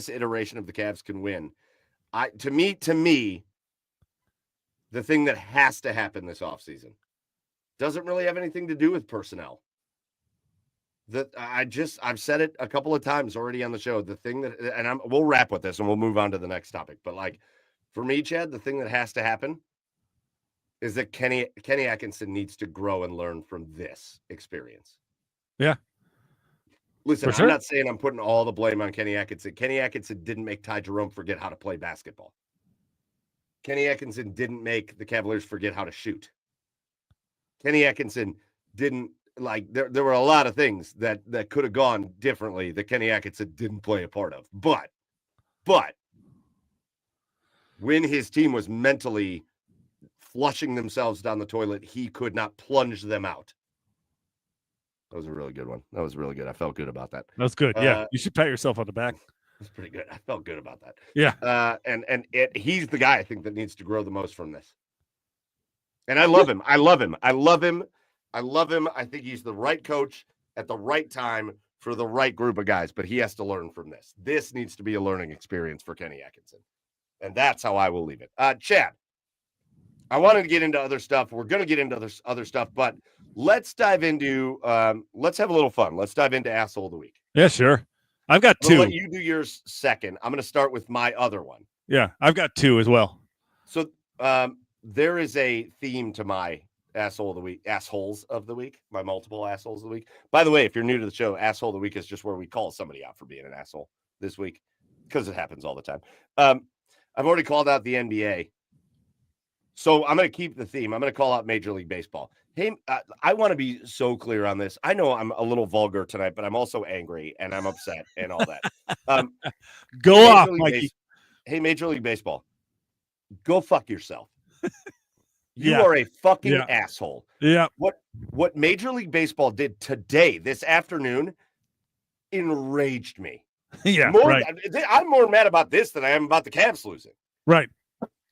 iteration of the Cavs can win. To me, the thing that has to happen this offseason doesn't really have anything to do with personnel. I've said it a couple of times already on the show. The thing that, and we'll wrap with this and we'll move on to the next topic. But like for me, Chad, the thing that has to happen is that Kenny Atkinson needs to grow and learn from this experience. Yeah. Listen, I'm not saying I'm putting all the blame on Kenny Atkinson. Kenny Atkinson didn't make Ty Jerome forget how to play basketball. Kenny Atkinson didn't make the Cavaliers forget how to shoot. Kenny Atkinson didn't, like, there were a lot of things that could have gone differently that Kenny Atkinson didn't play a part of. But when his team was mentally flushing themselves down the toilet, he could not plunge them out. That was a really good one. That was really good. I felt good about that. That's good. Yeah. You should pat yourself on the back. That's pretty good. I felt good about that. Yeah. He's the guy I think that needs to grow the most from this. And I love him. I love him. I think he's the right coach at the right time for the right group of guys, but he has to learn from this. This needs to be a learning experience for Kenny Atkinson. And that's how I will leave it. Chad, I wanted to get into other stuff. We're going to get into other stuff, but let's dive into, let's have a little fun. Let's dive into Asshole of the Week. Yeah, sure. I've got I'm gonna two. let you do yours second. I'm going to start with my other one. Yeah, I've got two as well. So there is a theme to my assholes of the week, my multiple assholes of the week. By the way, if you're new to the show, asshole of the week is just where we call somebody out for being an asshole this week because it happens all the time. I've already called out the NBA. So I'm going to keep the theme. I'm going to call out Major League Baseball. Hey, I want to be so clear on this. I know I'm a little vulgar tonight, but I'm also angry and I'm upset and all that. Go off, Mikey. Hey, Major League Baseball, go fuck yourself. You Yeah. are a fucking Yeah. asshole. Yeah. What Major League Baseball did today, this afternoon, enraged me. Yeah, right. I'm more mad about this than I am about the Cavs losing. Right.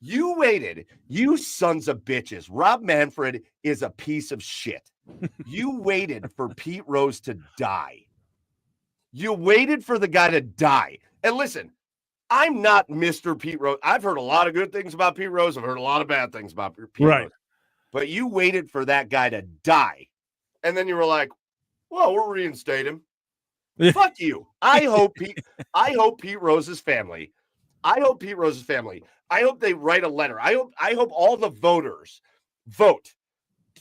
You waited, you sons of bitches. Rob Manfred is a piece of shit. You waited for Pete Rose to die. You waited for the guy to die. And listen, I'm not Mr. Pete Rose. I've heard a lot of good things about Pete Rose. I've heard a lot of bad things about Pete Rose. But you waited for that guy to die. And then you were like, well, we'll reinstate him. Fuck you. I hope Pete Rose's family. I hope they write a letter. I hope all the voters vote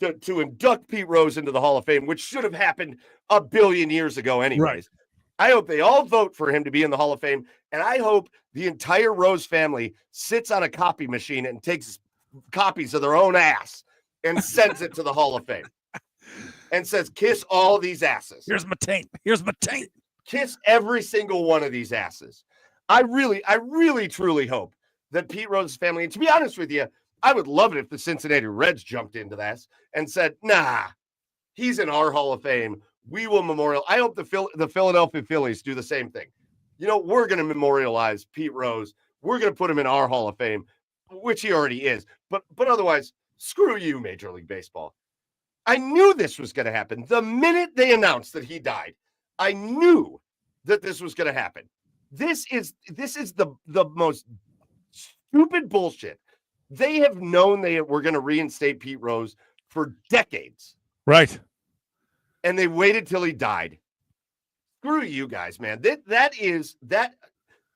to induct Pete Rose into the Hall of Fame, which should have happened a billion years ago anyways. Right. I hope they all vote for him to be in the Hall of Fame, and I hope the entire Rose family sits on a copy machine and takes copies of their own ass and sends it to the Hall of Fame and says, kiss all these asses. Here's my taint. Here's my taint. Kiss every single one of these asses. I really, truly hope that Pete Rose's family, and to be honest with you, I would love it if the Cincinnati Reds jumped into this and said, nah, he's in our Hall of Fame. We will memorial. I hope the Philadelphia Phillies do the same thing. You know, we're going to memorialize Pete Rose. We're going to put him in our Hall of Fame, which he already is. But otherwise, screw you, Major League Baseball. I knew this was going to happen. The minute they announced that he died, I knew that this was going to happen. This is the most stupid bullshit. They have known they were going to reinstate Pete Rose for decades. Right. And they waited till he died. Screw you guys, man. That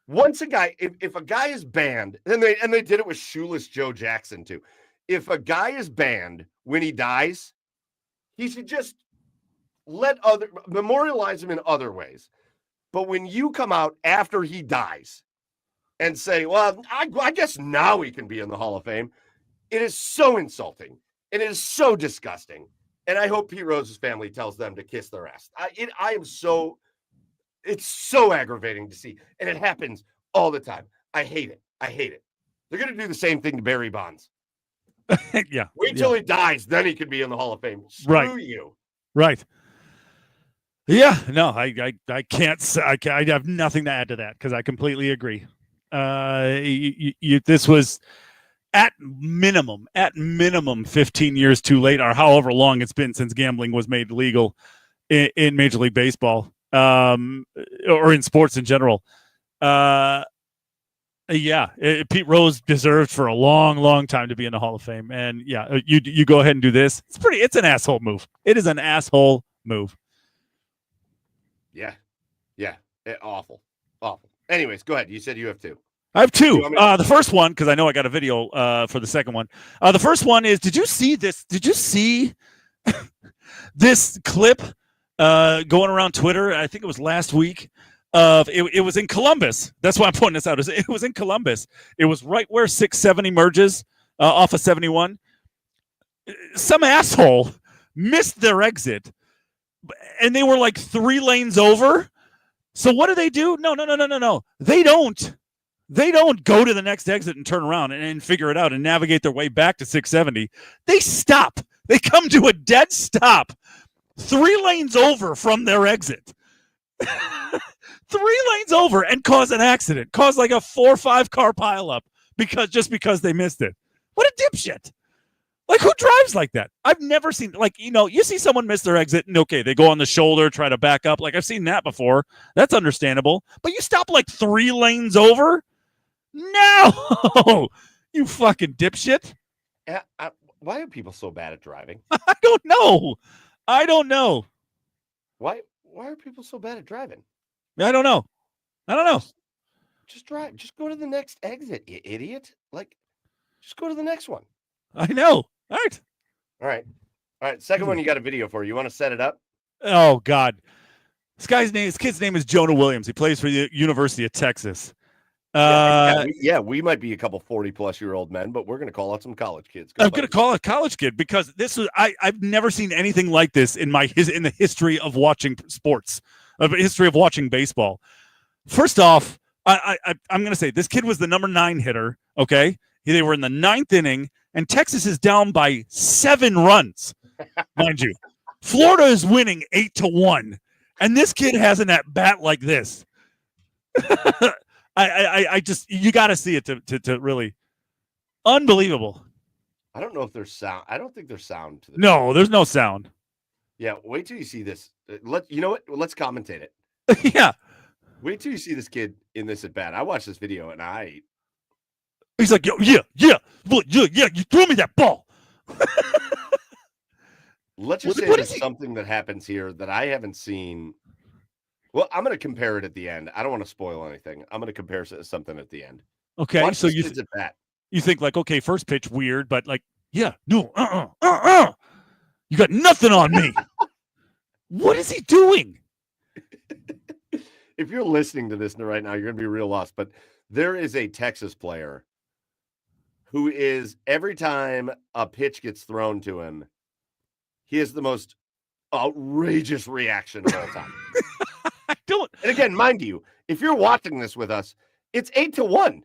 once a guy, if a guy is banned, and they did it with Shoeless Joe Jackson too. If a guy is banned when he dies, he should just memorialize him in other ways. But when you come out after he dies and say, well, I guess now he can be in the Hall of Fame, it is so insulting. And it is so disgusting. And I hope Pete Rose's family tells them to kiss their ass. It's so aggravating to see. And it happens all the time. I hate it. They're going to do the same thing to Barry Bonds. Yeah. Wait till he dies, then he can be in the Hall of Fame. Screw you. Right. Yeah, no, I can't say, I have nothing to add to that because I completely agree. This was at minimum 15 years too late, or however long it's been since gambling was made legal in Major League Baseball, or in sports in general. Pete Rose deserved for a long time to be in the Hall of Fame, and yeah, you go ahead and do this. It's an asshole move. It is an asshole move. Yeah. Awful. Anyways, go ahead. You said you have two. I have two. The first one, because I know I got a video for the second one. The first one is, did you see this? Did you see this clip going around Twitter? I think it was last week. It was in Columbus. That's why I'm pointing this out. It was in Columbus. It was right where 670 merges off of 71. Some asshole missed their exit, and they were like 3 lanes over. So what do? No. They don't go to the next exit and turn around and figure it out and navigate their way back to 670. They stop. They come to a dead stop 3 lanes over from their exit. 3 lanes over and cause an accident. Cause like a 4 or 5 car pileup because they missed it. What a dipshit. Like, who drives like that? I've never seen, you see someone miss their exit and okay, they go on the shoulder, try to back up. Like, I've seen that before. That's understandable. But you stop like 3 lanes over? No! You fucking dipshit. Why are people so bad at driving? I don't know. Why are people so bad at driving? I don't know. Just drive. Just go to the next exit, you idiot. Like, just go to the next one. I know. All right. Second one, you got a video for you. You want to set it up? Oh God. His kid's name is Jonah Williams. He plays for the University of Texas. We might be a couple 40-plus-year-old men, but we're going to call out some college kids. I'm going to call a college kid because I've never seen anything like this in the history of watching sports, of history of watching baseball. First off, I'm going to say this kid was the number 9 hitter. Okay, they were in the 9th inning, and Texas is down by 7 runs, mind you. Florida is winning 8-1, and this kid has an at bat like this. I just, you got to see it to really unbelievable. I don't know if there's sound. I don't think there's sound to this. No, there's no sound. Yeah, wait till you see this. You know what? Let's commentate it. Yeah. Wait till you see this kid in this at bat. I watched this video and he's like, yeah, you threw me that ball. Let's just say there's something that happens here that I haven't seen. Well, I'm going to compare it at the end. I don't want to spoil anything. I'm going to compare something at the end. Okay, watch so you think like, okay, first pitch weird, but like, yeah, no, you got nothing on me. What is he doing? If you're listening to this right now, you're going to be real lost. But there is a Texas player who is, every time a pitch gets thrown to him, he has the most outrageous reaction of all time. I don't. And again, mind you, if you're watching this with us, it's 8-1.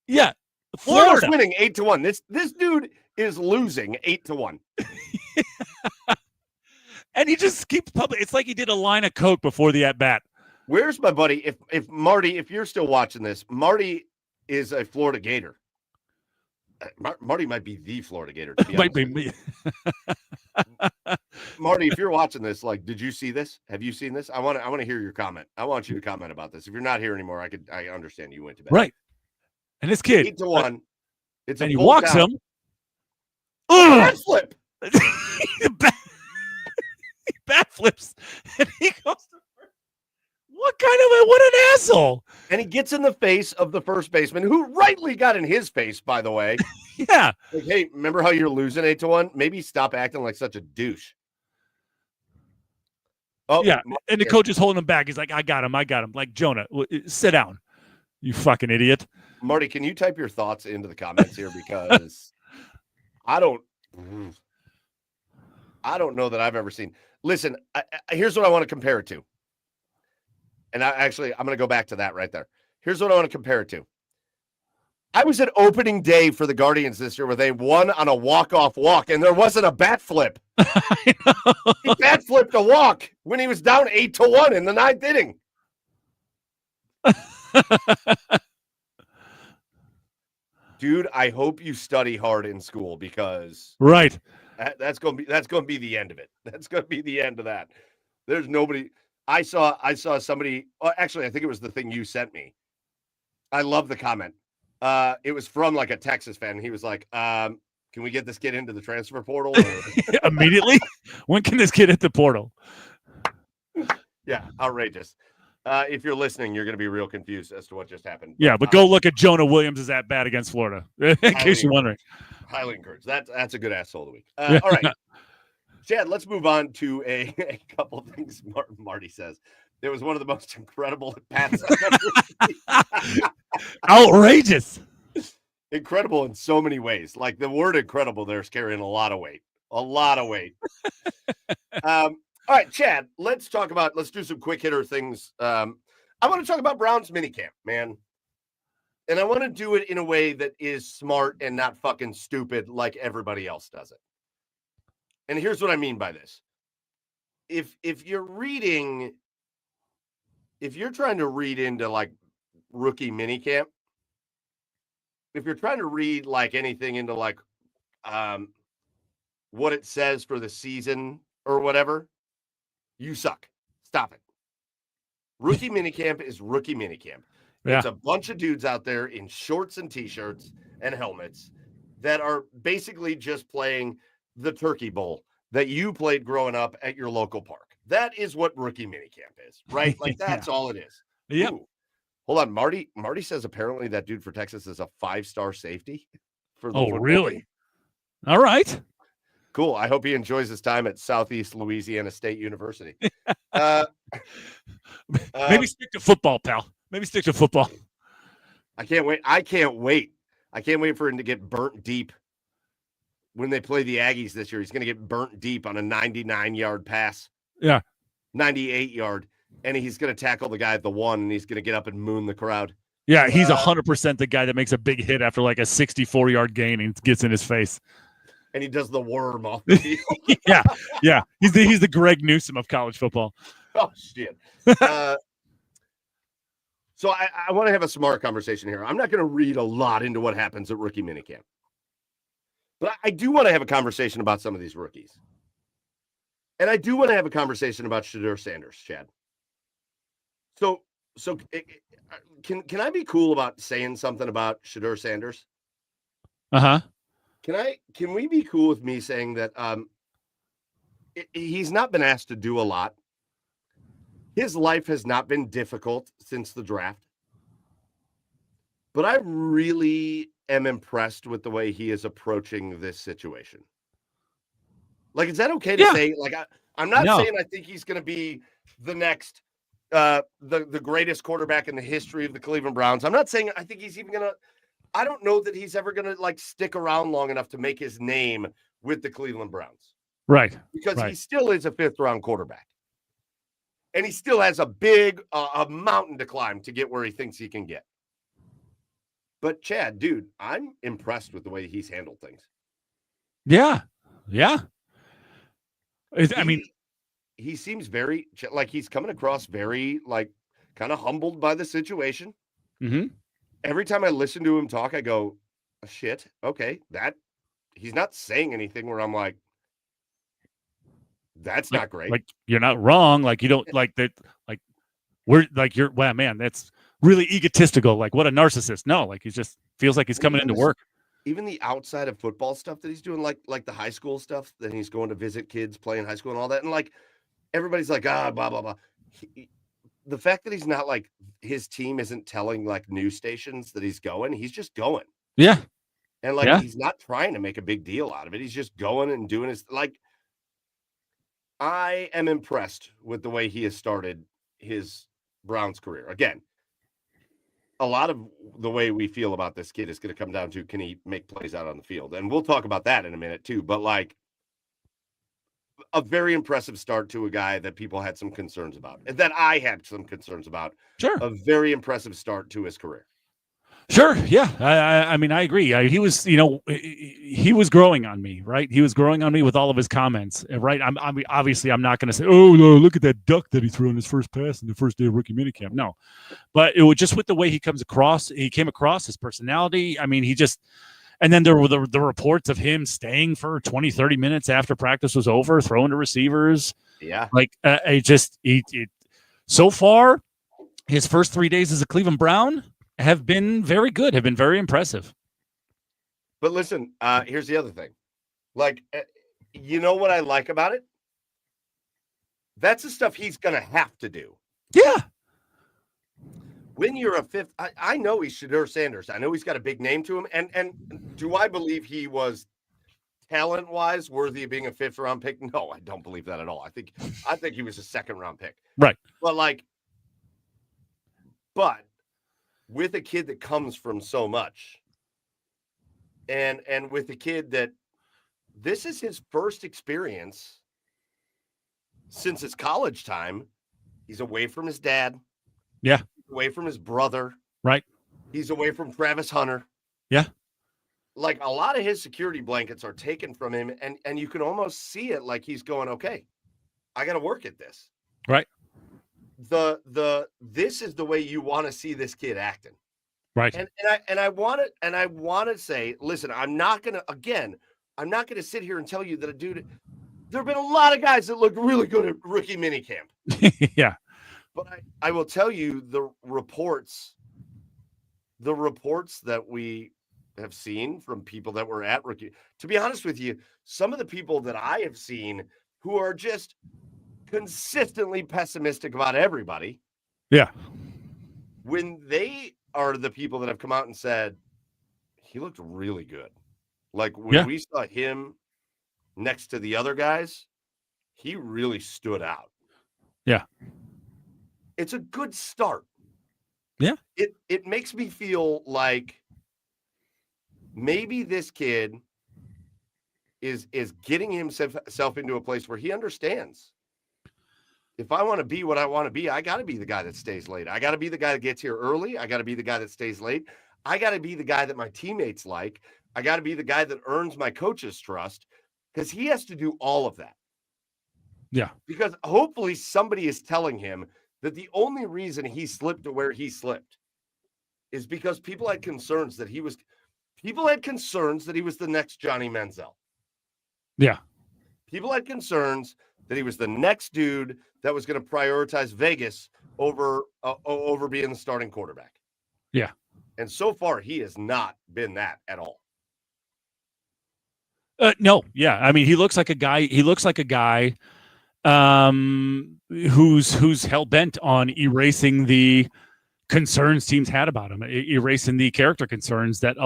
Yeah, Florida's winning 8-1. This dude is losing 8-1. And he just keeps public. It's like he did a line of coke before the at bat. Where's my buddy? If Marty, if you're still watching this, Marty is a Florida Gator. Marty might be the Florida Gator. To be might be me. Marty, if you're watching this, like, did you see this? Have you seen this? I want to hear your comment. I want you to comment about this. If you're not here anymore, I understand you went to bed. Right. And this kid 8-1. It's and he walks down. him. Bat flip. he bat flips and he goes to first. What an asshole. And he gets in the face of the first baseman, who rightly got in his face, by the way. Yeah. Like, hey, remember how you're losing 8-1? Maybe stop acting like such a douche. Oh, yeah. And the coach is holding him back. He's like, I got him. Like, Jonah, sit down, you fucking idiot. Marty, can you type your thoughts into the comments here? Because I don't know that I've ever seen. Listen, here's what I want to compare it to. And I'm going to go back to that right there. Here's what I want to compare it to. I was at opening day for the Guardians this year where they won on a walk-off walk, and there wasn't a bat flip. I know. He bat flipped a walk when he was down 8-1 in the 9th inning. Dude, I hope you study hard in school because right. That's going to be the end of it. That's going to be the end of that. There's nobody. I saw somebody. Actually, I think it was the thing you sent me. I love the comment. It was from like a Texas fan. He was like, "Can we get this kid into the transfer portal immediately? When can this kid hit the portal?" Yeah, outrageous. If you're listening, you're going to be real confused as to what just happened. Yeah, but go look at Jonah Williams' at bat against Florida, in case you're wondering. Highly encouraged. That's a good asshole of the week. All right, Chad, let's move on to a couple things Marty says. It was one of the most incredible at-bats I've ever seen. Outrageous. Incredible in so many ways. Like, the word incredible there is carrying a lot of weight. A lot of weight. All right, Chad, let's do some quick hitter things. I want to talk about Brown's minicamp, man. And I want to do it in a way that is smart and not fucking stupid like everybody else does it. And here's what I mean by this. If you're trying to read into like rookie minicamp, if you're trying to read like anything into like what it says for the season or whatever, you suck. Stop it. Rookie minicamp is rookie minicamp. Yeah. It's a bunch of dudes out there in shorts and t-shirts and helmets that are basically just playing the turkey bowl that you played growing up at your local park. That is what rookie minicamp is, right? Like, that's all it is. Yep. Ooh. Hold on, Marty. Marty says apparently that dude for Texas is a 5-star safety for the Oh, football really? team. All right. Cool. I hope he enjoys his time at Southeast Louisiana State University. Maybe stick to football, pal. Maybe stick to football. I can't wait. I can't wait for him to get burnt deep when they play the Aggies this year. He's going to get burnt deep on a 99-yard pass. Yeah. 98-yard. And he's going to tackle the guy at the 1, and he's going to get up and moon the crowd. Yeah, he's 100% the guy that makes a big hit after like a 64-yard gain and gets in his face. And he does the worm off the field. Yeah. He's the Greg Newsom of college football. Oh, shit. So I want to have a smart conversation here. I'm not going to read a lot into what happens at rookie minicamp. But I do want to have a conversation about some of these rookies. And I do want to have a conversation about Shedeur Sanders, Chad. So can I be cool about saying something about Shedeur Sanders? Uh-huh. Can we be cool with me saying that he's not been asked to do a lot? His life has not been difficult since the draft. But I really am impressed with the way he is approaching this situation. Like, is that okay to say? Like, I'm not saying I think he's going to be the next, the greatest quarterback in the history of the Cleveland Browns. I'm not saying I think he's even going to, I don't know that he's ever going to like stick around long enough to make his name with the Cleveland Browns. Right. Because he still is a 5th-round quarterback. And he still has a big a mountain to climb to get where he thinks he can get. But Chad, dude, I'm impressed with the way he's handled things. Yeah. He seems very like he's coming across very like kind of humbled by the situation. Mm-hmm. Every time I listen to him talk, I go, oh, shit, okay, that he's not saying anything where I'm like, that's not great. Like you're not wrong. Like you don't like that. Like we're like you're. Wow, man, that's really egotistical. Like what a narcissist. No, like he just feels like he's coming into work. Even the outside of football stuff that he's doing, like the high school stuff that he's going to visit kids playing high school and all that, and like everybody's like blah blah blah. The fact that he's not like his team isn't telling like news stations that he's going, he's just going. Yeah, and like he's not trying to make a big deal out of it. He's just going and doing his like. I am impressed with the way he has started his Browns career. Again, a lot of the way we feel about this kid is going to come down to, can he make plays out on the field? And we'll talk about that in a minute too. But like a very impressive start to a guy that people had some concerns about, and that I had some concerns about. Sure. A very impressive start to his career. Sure. Yeah. I mean, I agree. He was, he was growing on me, right? He was growing on me with all of his comments, right? I'm obviously I'm not going to say, oh no, look at that duck that he threw on his first pass in the first day of rookie minicamp. No, but it was just with the way he comes across. He came across, his personality. I mean, he just, and then there were the reports of him staying for 20, 30 minutes after practice was over, throwing to receivers. Yeah. Like so far, his first 3 days as a Cleveland Brown have been very good, have been very impressive. But listen, here's the other thing. Like, you know what I like about it? That's the stuff he's going to have to do. Yeah. When you're a 5th, I know he's Shedeur Sanders. I know he's got a big name to him. And do I believe he was talent-wise worthy of being a 5th-round pick? No, I don't believe that at all. I think he was a 2nd-round pick. Right. But with a kid that comes from so much, and with a kid that this is his first experience since his college time. He's away from his dad. Yeah. Away from his brother. Right. He's away from Travis Hunter. Yeah. Like a lot of his security blankets are taken from him, and you can almost see it like he's going, okay, I got to work at this. Right. This is the way you want to see this kid acting. Right. And I want to say, listen, I'm not going to sit here and tell you that a dude, there have been a lot of guys that look really good at rookie minicamp. Yeah. But I will tell you the reports that we have seen from people that were at rookie. To be honest with you, some of the people that I have seen who are just consistently pessimistic about everybody. Yeah. when they are the people that have come out and said, he looked really good. Like when we saw him next to the other guys, he really stood out. Yeah. It's a good start. Yeah. It makes me feel like maybe this kid is getting himself into a place where he understands. If I want to be what I want to be, I got to be the guy that stays late. I got to be the guy that gets here early. I got to be the guy that stays late. I got to be the guy that my teammates like. I got to be the guy that earns my coach's trust, because he has to do all of that. Yeah. Because hopefully somebody is telling him that the only reason he slipped to where he slipped is because people had concerns that he was the next Johnny Manziel. Yeah. People had concerns that he was the next dude that was going to prioritize Vegas over being the starting quarterback. Yeah. And so far, he has not been that at all. No. Yeah. I mean, he looks like a guy. Who's hell bent on erasing the concerns teams had about him, erasing the character concerns that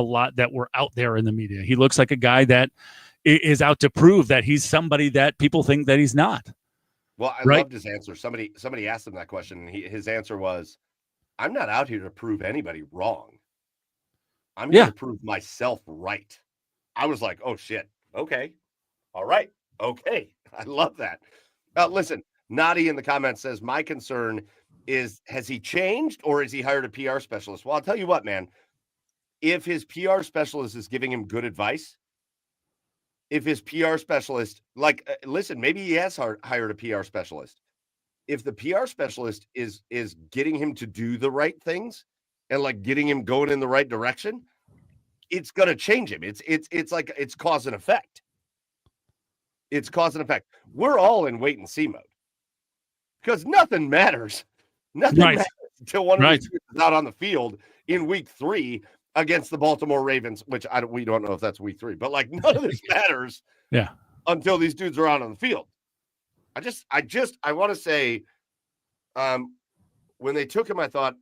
were out there in the media. He looks like a guy that is out to prove that he's somebody that people think that he's not. Well, I loved his answer. Somebody asked him that question, and his answer was, "I'm not out here to prove anybody wrong. I'm here to prove myself right." I was like, "Oh shit, okay, all right, okay." I love that. Listen, Nadi in the comments says, "My concern is, has he changed or has he hired a PR specialist?" Well, I'll tell you what, man. If his PR specialist is giving him good advice, if his PR specialist, listen, maybe he has hired a PR specialist. If the PR specialist is getting him to do the right things and like getting him going in the right direction, it's going to change him. It's like it's cause and effect. It's cause and effect. We're all in wait and see mode because nothing matters. Nothing matters until one of these is out on the field in week 3 against the Baltimore Ravens, which we don't know if that's week 3, but like none of this matters until these dudes are out on the field. I want to say, when they took him, I thought,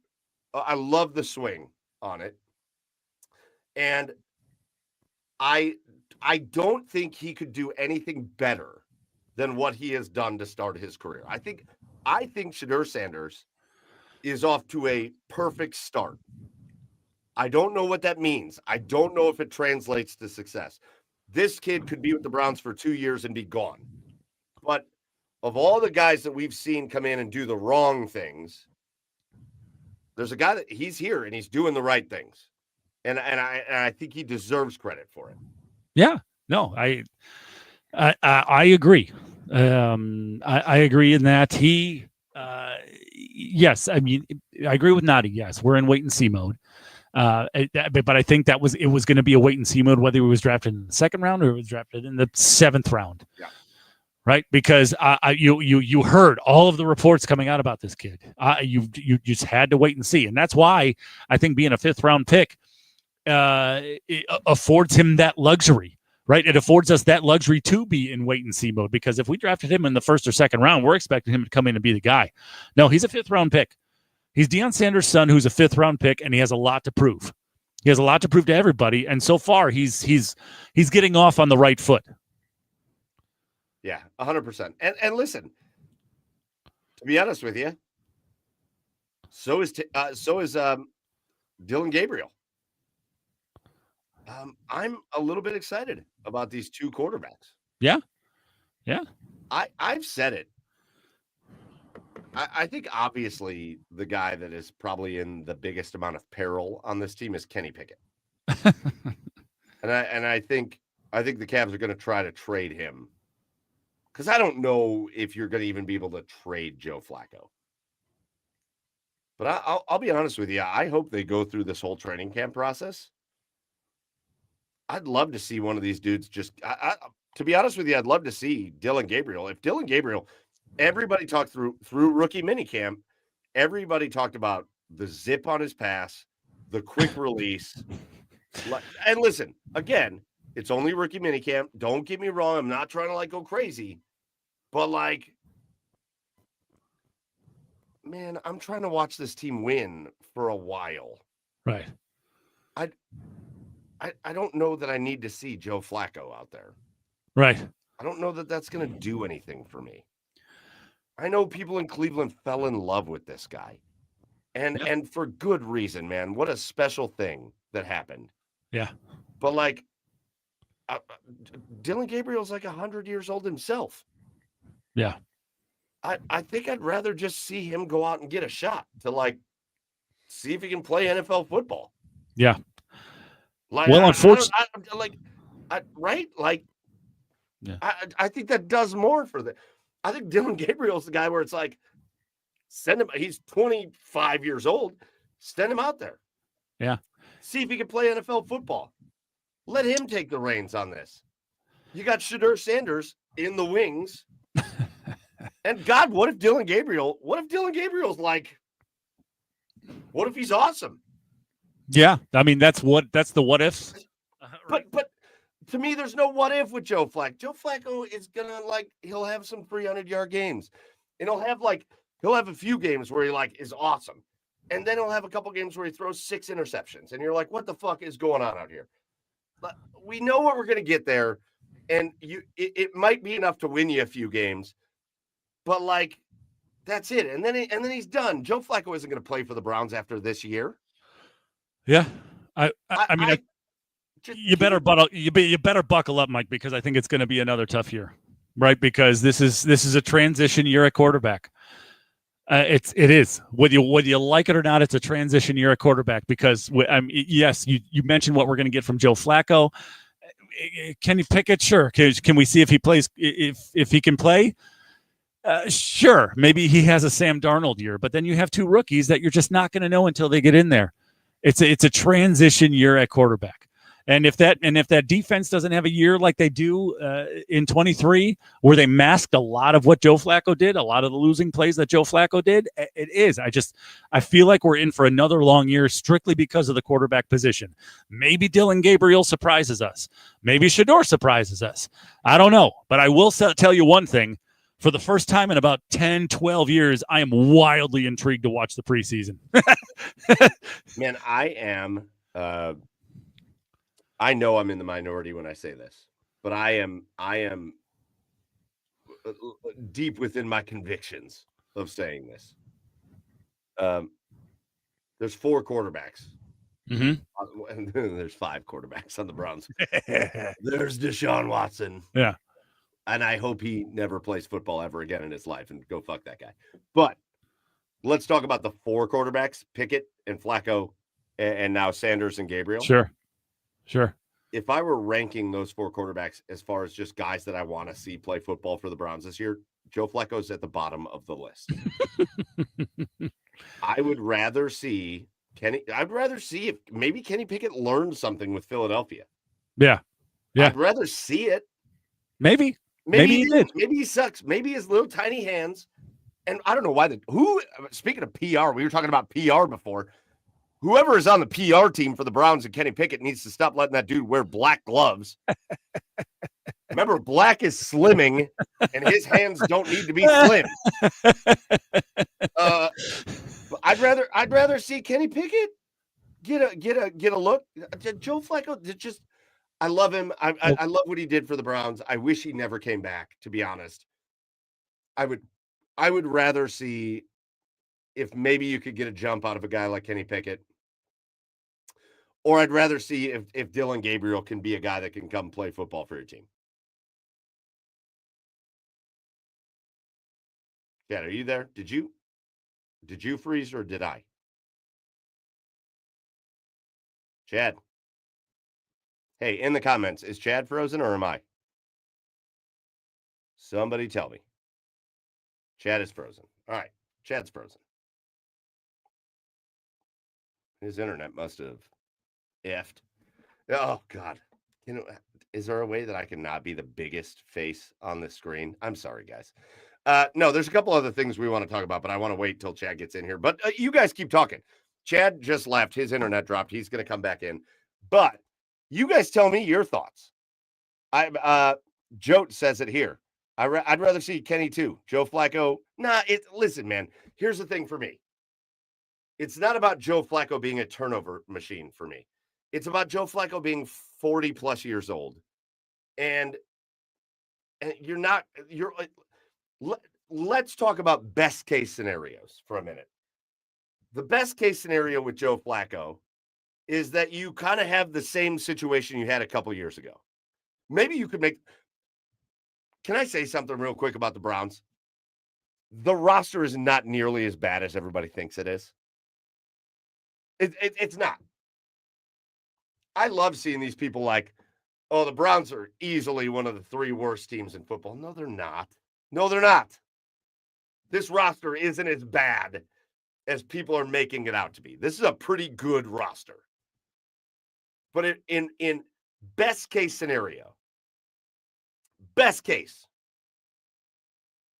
I love the swing on it. And I don't think he could do anything better than what he has done to start his career. I think Shedeur Sanders is off to a perfect start. I don't know what that means. I don't know if it translates to success. This kid could be with the Browns for 2 years and be gone. But of all the guys that we've seen come in and do the wrong things, there's a guy that he's here and he's doing the right things. And I think he deserves credit for it. Yeah. No, I agree. I agree in that he, yes, I mean, I agree with Nadi. Yes, we're in wait and see mode. But I think it was going to be a wait and see mode, whether he was drafted in the 2nd round or he was drafted in the 7th round. Yeah. Right. Because you heard all of the reports coming out about this kid. You just had to wait and see. And that's why I think being a 5th round pick it affords him that luxury. Right. It affords us that luxury to be in wait and see mode, because if we drafted him in the 1st or 2nd round, we're expecting him to come in and be the guy. No, he's a 5th round pick. He's Deion Sanders' son, who's a 5th round pick, and he has a lot to prove. He has a lot to prove to everybody, and so far he's getting off on the right foot. Yeah, 100%. And listen, to be honest with you, so is Dylan Gabriel. I'm a little bit excited about these 2 quarterbacks. Yeah. I've said it. I think obviously the guy that is probably in the biggest amount of peril on this team is Kenny Pickett. and I think the Cavs are going to try to trade him, because I don't know if you're going to even be able to trade Joe Flacco. But I'll be honest with you. I hope they go through this whole training camp process. I'd love to see one of these dudes to be honest with you, I'd love to see Dylan Gabriel. If Dylan Gabriel, everybody talked through rookie minicamp, everybody talked about the zip on his pass, the quick release. And listen, again, it's only rookie minicamp. Don't get me wrong. I'm not trying to go crazy, but man, I'm trying to watch this team win for a while. Right. I don't know that I need to see Joe Flacco out there. Right. I don't know that that's going to do anything for me. I know people in Cleveland fell in love with this guy. And for good reason, man. What a special thing that happened. Yeah. But like Dylan Gabriel's like 100 years old himself. Yeah. I think I'd rather just see him go out and get a shot to like see if he can play NFL football. Yeah. Like, well, unfortunately, right? Like, yeah. I think that does more for the. I think Dylan Gabriel's the guy where it's like, send him. He's 25 years old. Send him out there. Yeah. See if he can play NFL football. Let him take the reins on this. You got Shedeur Sanders in the wings. And God, what if Dylan Gabriel's like, what if he's awesome? Yeah. I mean, that's the what ifs. But to me, there's no what if with Joe Flacco. Joe Flacco is gonna he'll have some 300-yard games. And he'll have a few games where he is awesome. And then he'll have a couple games where he throws 6 interceptions. And you're like, what the fuck is going on out here? But we know what we're gonna get there. And it might be enough to win you a few games. But that's it. And then he's done. Joe Flacco isn't going to play for the Browns after this year. Yeah. I mean, you better buckle up, Mike, because I think it's going to be another tough year, right? Because this is a transition year at quarterback. It is whether you like it or not. It's a transition year at quarterback because yes, you mentioned what we're going to get from Joe Flacco. Kenny Pickett, sure. Can we see if he plays? If he can play? Sure, maybe he has a Sam Darnold year, but then you have 2 rookies that you're just not going to know until they get in there. It's a transition year at quarterback, and if that defense doesn't have a year like they do in 23, where they masked a lot of what Joe Flacco did, a lot of the losing plays that Joe Flacco did, it is. I feel like we're in for another long year strictly because of the quarterback position. Maybe Dylan Gabriel surprises us. Maybe Shedeur surprises us. I don't know, but I will tell you one thing. For the first time in about 10, 12 years, I am wildly intrigued to watch the preseason. Man, I am. I know I'm in the minority when I say this, but I am deep within my convictions of saying this. There's 4 quarterbacks. Mm-hmm. There's 5 quarterbacks on the Browns. There's Deshaun Watson. Yeah. And I hope he never plays football ever again in his life and go fuck that guy. But let's talk about the 4 quarterbacks, Pickett and Flacco and now Sanders and Gabriel. Sure. If I were ranking those 4 quarterbacks as far as just guys that I want to see play football for the Browns this year, Joe Flacco's at the bottom of the list. I would rather see if maybe Kenny Pickett learned something with Philadelphia. Yeah. I'd rather see it. Maybe he did. Maybe he sucks. Maybe his little tiny hands. And I don't know why speaking of PR, we were talking about PR before. Whoever is on the PR team for the Browns and Kenny Pickett needs to stop letting that dude wear black gloves. Remember, black is slimming, and his hands don't need to be slim. I'd rather see Kenny Pickett get a look. Joe Flacco I love him. I love what he did for the Browns. I wish he never came back, to be honest. I would rather see if maybe you could get a jump out of a guy like Kenny Pickett. Or I'd rather see if Dylan Gabriel can be a guy that can come play football for your team. Chad, are you there? Did you freeze or did I? Chad. Hey, in the comments, is Chad frozen or am I? Somebody tell me. Chad is frozen. All right, Chad's frozen. His internet must have effed. Oh, God. Is there a way that I can not be the biggest face on this screen? I'm sorry, guys. No, there's a couple other things we want to talk about, but I want to wait till Chad gets in here. But you guys keep talking. Chad just left. His internet dropped. He's going to come back in. But you guys tell me your thoughts. Jote says it here. I'd rather see Kenny too. Joe Flacco. Listen, man. here's the thing for me. It's not about Joe Flacco being a turnover machine for me. It's about Joe Flacco being 40 plus years old. And let's talk about best case scenarios for a minute. The best case scenario with Joe Flacco is that you kind of have the same situation you had a couple years ago. Maybe you could can I say something real quick about the Browns? The roster is not nearly as bad as everybody thinks it is. It's not. I love seeing these people like, oh, the Browns are easily one of the 3 worst teams in football. No, they're not. No, they're not. This roster isn't as bad as people are making it out to be. This is a pretty good roster. But in best case scenario, best case,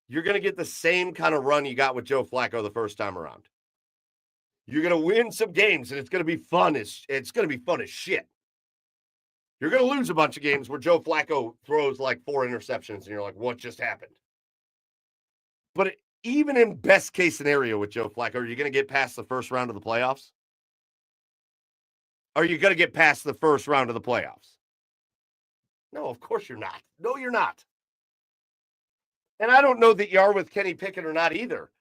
you're going to get the same kind of run you got with Joe Flacco the first time around. You're going to win some games, and it's going to be fun. It's going to be fun as shit. You're going to lose a bunch of games where Joe Flacco throws like 4 interceptions, and you're like, what just happened? But even in best case scenario with Joe Flacco, are you going to get past the first round of the playoffs? Are you going to get past the first round of the playoffs? No, of course you're not. No, you're not. And I don't know that you are with Kenny Pickett or not either.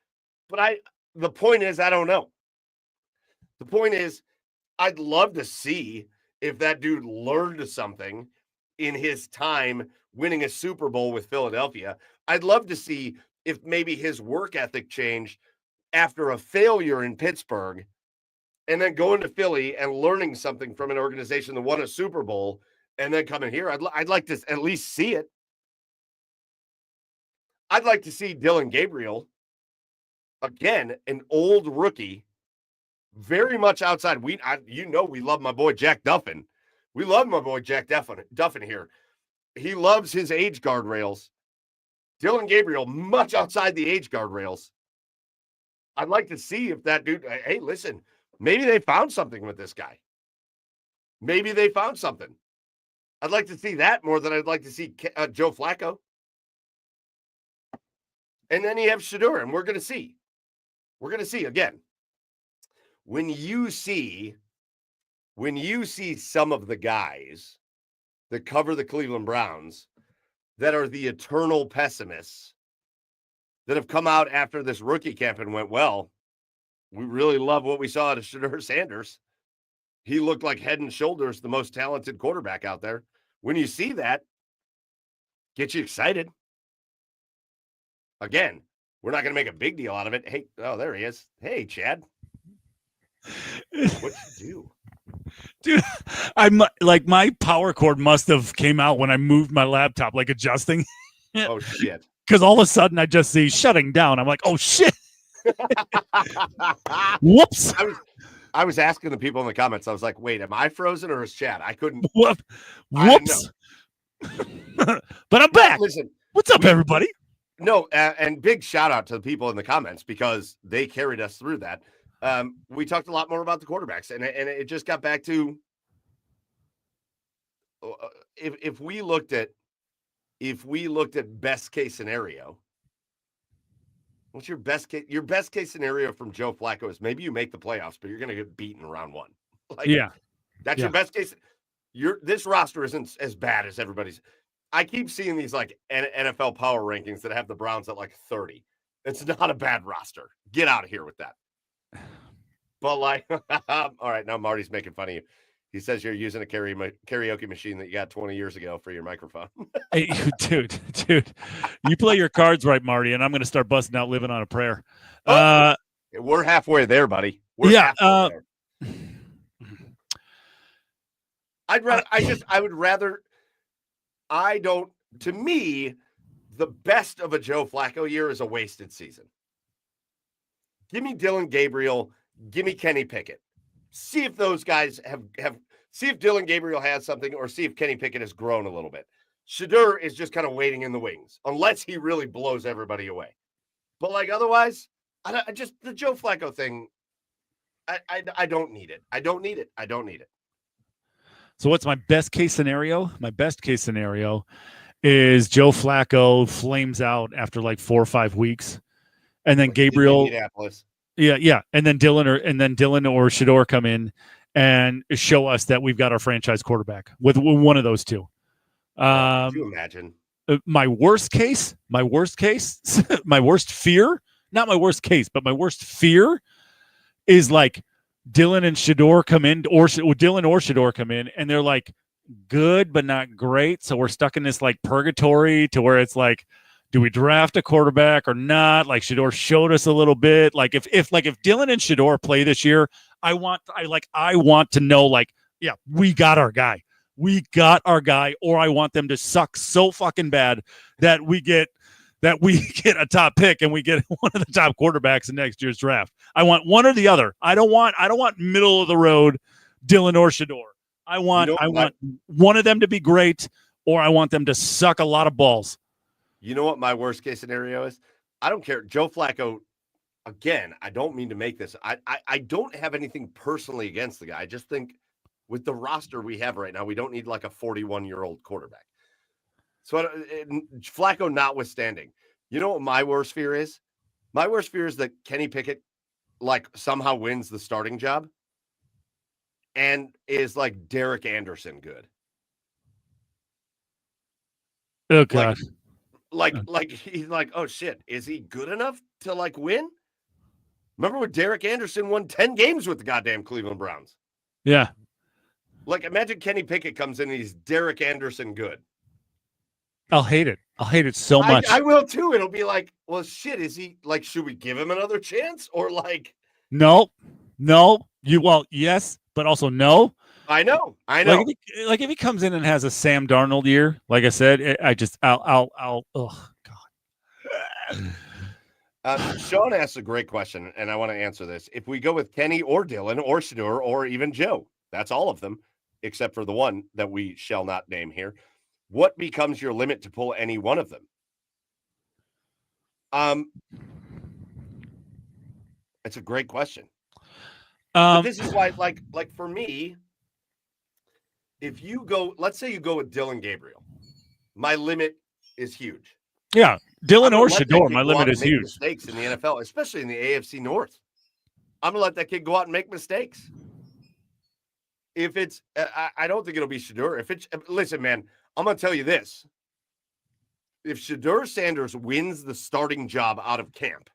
But the point is, I don't know. The point is, I'd love to see if that dude learned something in his time winning a Super Bowl with Philadelphia. I'd love to see if maybe his work ethic changed after a failure in Pittsburgh and then going to Philly and learning something from an organization that won a Super Bowl and then coming here. I'd like to at least see it. I'd like to see Dylan Gabriel, again, an old rookie, very much outside. We love my boy Jack Duffin. We love my boy Jack Duffin here. He loves his age guardrails. Dylan Gabriel, much outside the age guardrails. I'd like to see if that dude, hey, listen, maybe they found something with this guy. Maybe they found something. I'd like to see that more than I'd like to see Joe Flacco. And then you have Shedeur, and we're going to see. We're going to see again. When you see some of the guys that cover the Cleveland Browns that are the eternal pessimists that have come out after this rookie camp and went, well, we really love what we saw out of Shedeur Sanders. He looked like head and shoulders the most talented quarterback out there. When you see that, get you excited. Again, we're not going to make a big deal out of it. Hey, oh, there he is. Hey, Chad. What'd you do? Dude, I'm like, my power cord must have came out when I moved my laptop, like adjusting. Oh, shit. Because all of a sudden I just see shutting down. I'm like, oh, shit. Whoops. I was asking the people in the comments. I was like, wait, am I frozen or is Chad? I couldn't. Whoops. But I'm back. Listen. What's up, everybody? No, and big shout out to the people in the comments because they carried us through that. We talked a lot more about the quarterbacks, and it just got back to if we looked at best case scenario. What's your best case? Your best case scenario from Joe Flacco is maybe you make the playoffs, but you're going to get beaten in round 1. That's your best case. This roster isn't as bad as everybody's. I keep seeing these like NFL power rankings that have the Browns at like 30. It's not a bad roster. Get out of here with that. But like, all right, now Marty's making fun of you. He says you're using a karaoke machine that you got 20 years ago for your microphone. Hey, dude, you play your cards right, Marty, and I'm going to start busting out "Living on a Prayer." We're halfway there, buddy. There. To me, the best of a Joe Flacco year is a wasted season. Give me Dylan Gabriel. Give me Kenny Pickett. See if those guys see if Dylan Gabriel has something or see if Kenny Pickett has grown a little bit. Shedeur is just kind of waiting in the wings unless he really blows everybody away. But like otherwise, the Joe Flacco thing, I don't need it. I don't need it. So what's my best case scenario? My best case scenario is Joe Flacco flames out after like 4 or 5 weeks and then Like he did in Gabriel. Indianapolis. Yeah, and then Dylan or Shador come in and show us that we've got our franchise quarterback with one of those two. Could you imagine? My worst case, my worst fear, not my worst case, but my worst fear is like Dylan and Shador come in, or Dylan or Shador come in, and they're like good but not great. So we're stuck in this like purgatory to where it's like, do we draft a quarterback or not? Like Shador showed us a little bit. Like if Dylan and Shador play this year, I want to know, like, yeah, we got our guy. Or I want them to suck so fucking bad that we get a top pick and we get one of the top quarterbacks in next year's draft. I want one or the other. I don't want middle of the road Dylan or Shador. I want one of them to be great, or I want them to suck a lot of balls. You know what my worst case scenario is? I don't care. Joe Flacco, again, I don't mean to make this. I don't have anything personally against the guy. I just think with the roster we have right now, we don't need like a 41-year-old quarterback. So Flacco notwithstanding, you know what my worst fear is? My worst fear is that Kenny Pickett like somehow wins the starting job and is like Derek Anderson good. Oh God. Like he's like, oh shit, is he good enough to like win? Remember when Derek Anderson won 10 games with the goddamn Cleveland Browns? Yeah. Like imagine Kenny Pickett comes in and he's Derek Anderson good. I'll hate it. I'll hate it so much. I will too. It'll be like, well, shit, is he like, should we give him another chance? Or like, no. Yes, but also no. I know. Like if he comes in and has a Sam Darnold year, like I said, I'll oh God. Sean asks a great question, and I want to answer this. If we go with Kenny or Dylan or Shador or even Joe, that's all of them, except for the one that we shall not name here. What becomes your limit to pull any one of them? It's a great question. But this is why, like for me, if you go, let's say you go with Dylan Gabriel, my limit is huge. Yeah, Dylan or Shador, my limit is huge. Mistakes in the NFL, especially in the AFC North. I'm gonna let that kid go out and make mistakes. If it's, I don't think it'll be Shador. If it's, listen, man, I'm gonna tell you this: if Shador Sanders wins the starting job out of camp,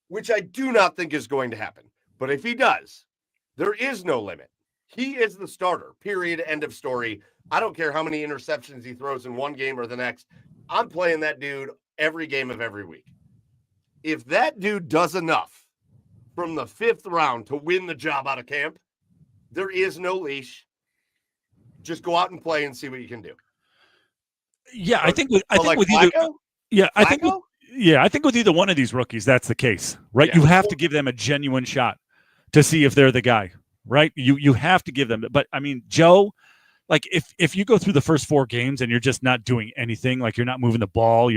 which I do not think is going to happen, but if he does, there is no limit. He is the starter, period, end of story. I don't care how many interceptions he throws in one game or the next. I'm playing that dude every game of every week. If that dude does enough from the 5th round to win the job out of camp, there is no leash. Just go out and play and see what you can do. Yeah, I think with Flacco? I think with either one of these rookies, that's the case, right? Yeah. You have to give them a genuine shot to see if they're the guy, right? You have to give them. But I mean, Joe, like if you go through the first 4 games and you're just not doing anything, like you're not moving the ball,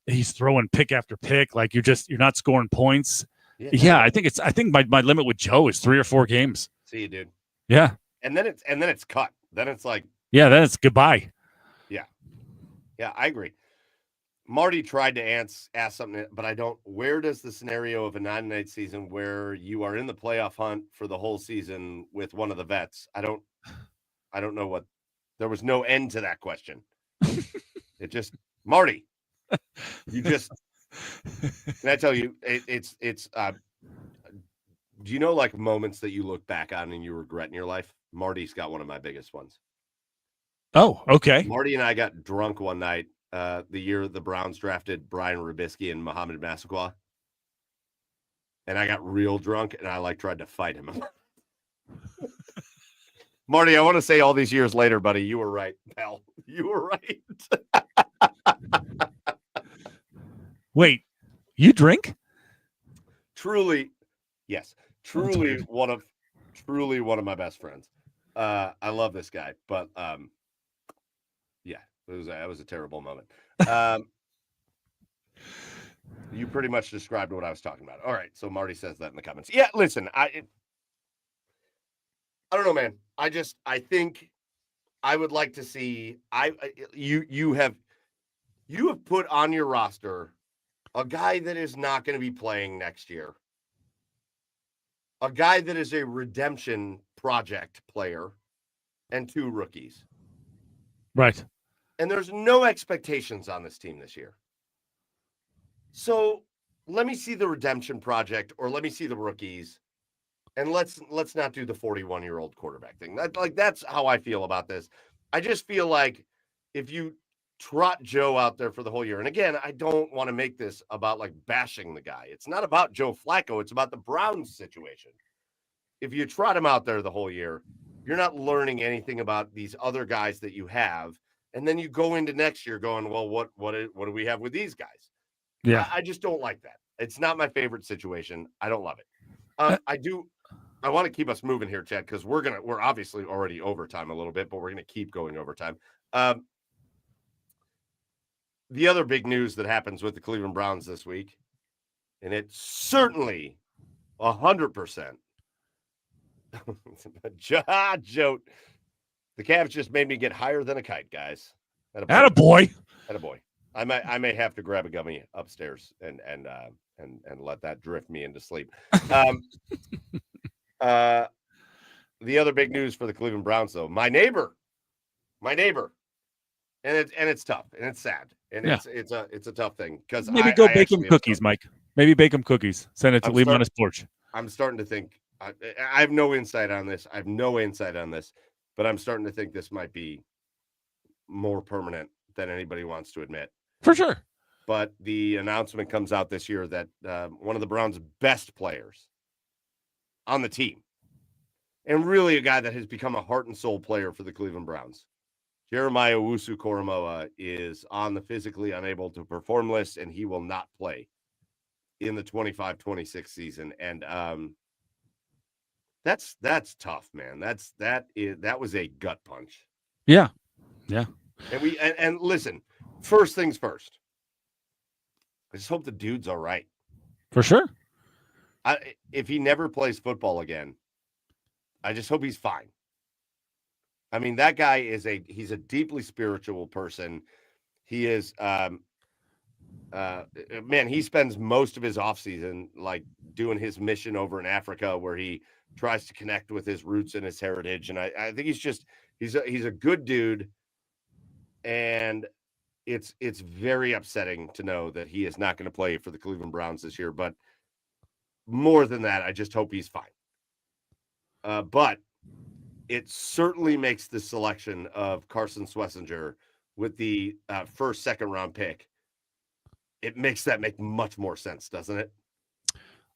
he's throwing pick after pick, like you're not scoring points. Yeah, I think my limit with Joe is 3 or 4 games. See you, dude. Yeah. And then it's cut. Then it's like, yeah, then it's goodbye. Yeah, I agree. Marty tried to ask something, but I don't. Where does the scenario of a 9-8 season where you are in the playoff hunt for the whole season with one of the vets? I don't know what. There was no end to that question. It just, Marty, you just. Can I tell you? It's. Do you know like moments that you look back on and you regret in your life? Marty's got one of my biggest ones. Oh, okay. Marty and I got drunk one night the year the Browns drafted Brian Rubisky and Muhammad Massaquoi. And I got real drunk and I tried to fight him. Marty, I want to say all these years later, buddy, you were right, pal. You were right. Wait, you drink? Truly, yes. Truly one of my best friends. I love this guy, but yeah, that was a terrible moment. You pretty much described what I was talking about. All right, so Marty says that in the comments. Yeah, listen, I don't know, man. I think I would like to see. You have put on your roster a guy that is not going to be playing next year, a guy that is a redemption project player, and 2 rookies. Right. And there's no expectations on this team this year. So let me see the redemption project, or let me see the rookies, and let's not do the 41-year-old quarterback thing. That's how I feel about this. I just feel like if you trot Joe out there for the whole year, and again, I don't want to make this about like bashing the guy. It's not about Joe Flacco. It's about the Browns situation. If you trot him out there the whole year, you're not learning anything about these other guys that you have. And then you go into next year going, well, what do we have with these guys? Yeah. I just don't like that. It's not my favorite situation. I don't love it. I want to keep us moving here, Chad, because we're obviously already overtime a little bit, but we're gonna keep going overtime. The other big news that happens with the Cleveland Browns this week, and it's certainly 100%. Joe, the Cavs just made me get higher than a kite, guys. Attaboy. Attaboy. I may have to grab a gummy upstairs and let that drift me into sleep. The other big news for the Cleveland Browns, though, my neighbor, and it's tough and it's sad and it's a tough thing because maybe go bake him cookies, Mike. Maybe bake him cookies. Send it to leave him on his porch. I'm starting to think I have no insight on this. But I'm starting to think this might be more permanent than anybody wants to admit. For sure. But the announcement comes out this year that one of the Browns' best players on the team, and really a guy that has become a heart and soul player for the Cleveland Browns, Jeremiah Owusu-Koramoah, is on the physically unable to perform list, and he will not play in the 25-26 season. And that's tough, man. That was a gut punch. Yeah. And listen, first things first. I just hope the dude's all right. For sure. If he never plays football again, I just hope he's fine. I mean, that guy he's a deeply spiritual person. He is, man, he spends most of his offseason like doing his mission over in Africa where he tries to connect with his roots and his heritage. And I think he's a good dude. And it's very upsetting to know that he is not going to play for the Cleveland Browns this year. But more than that, I just hope he's fine. But it certainly makes the selection of Carson Schlesinger with the second round pick. It makes that make much more sense, doesn't it?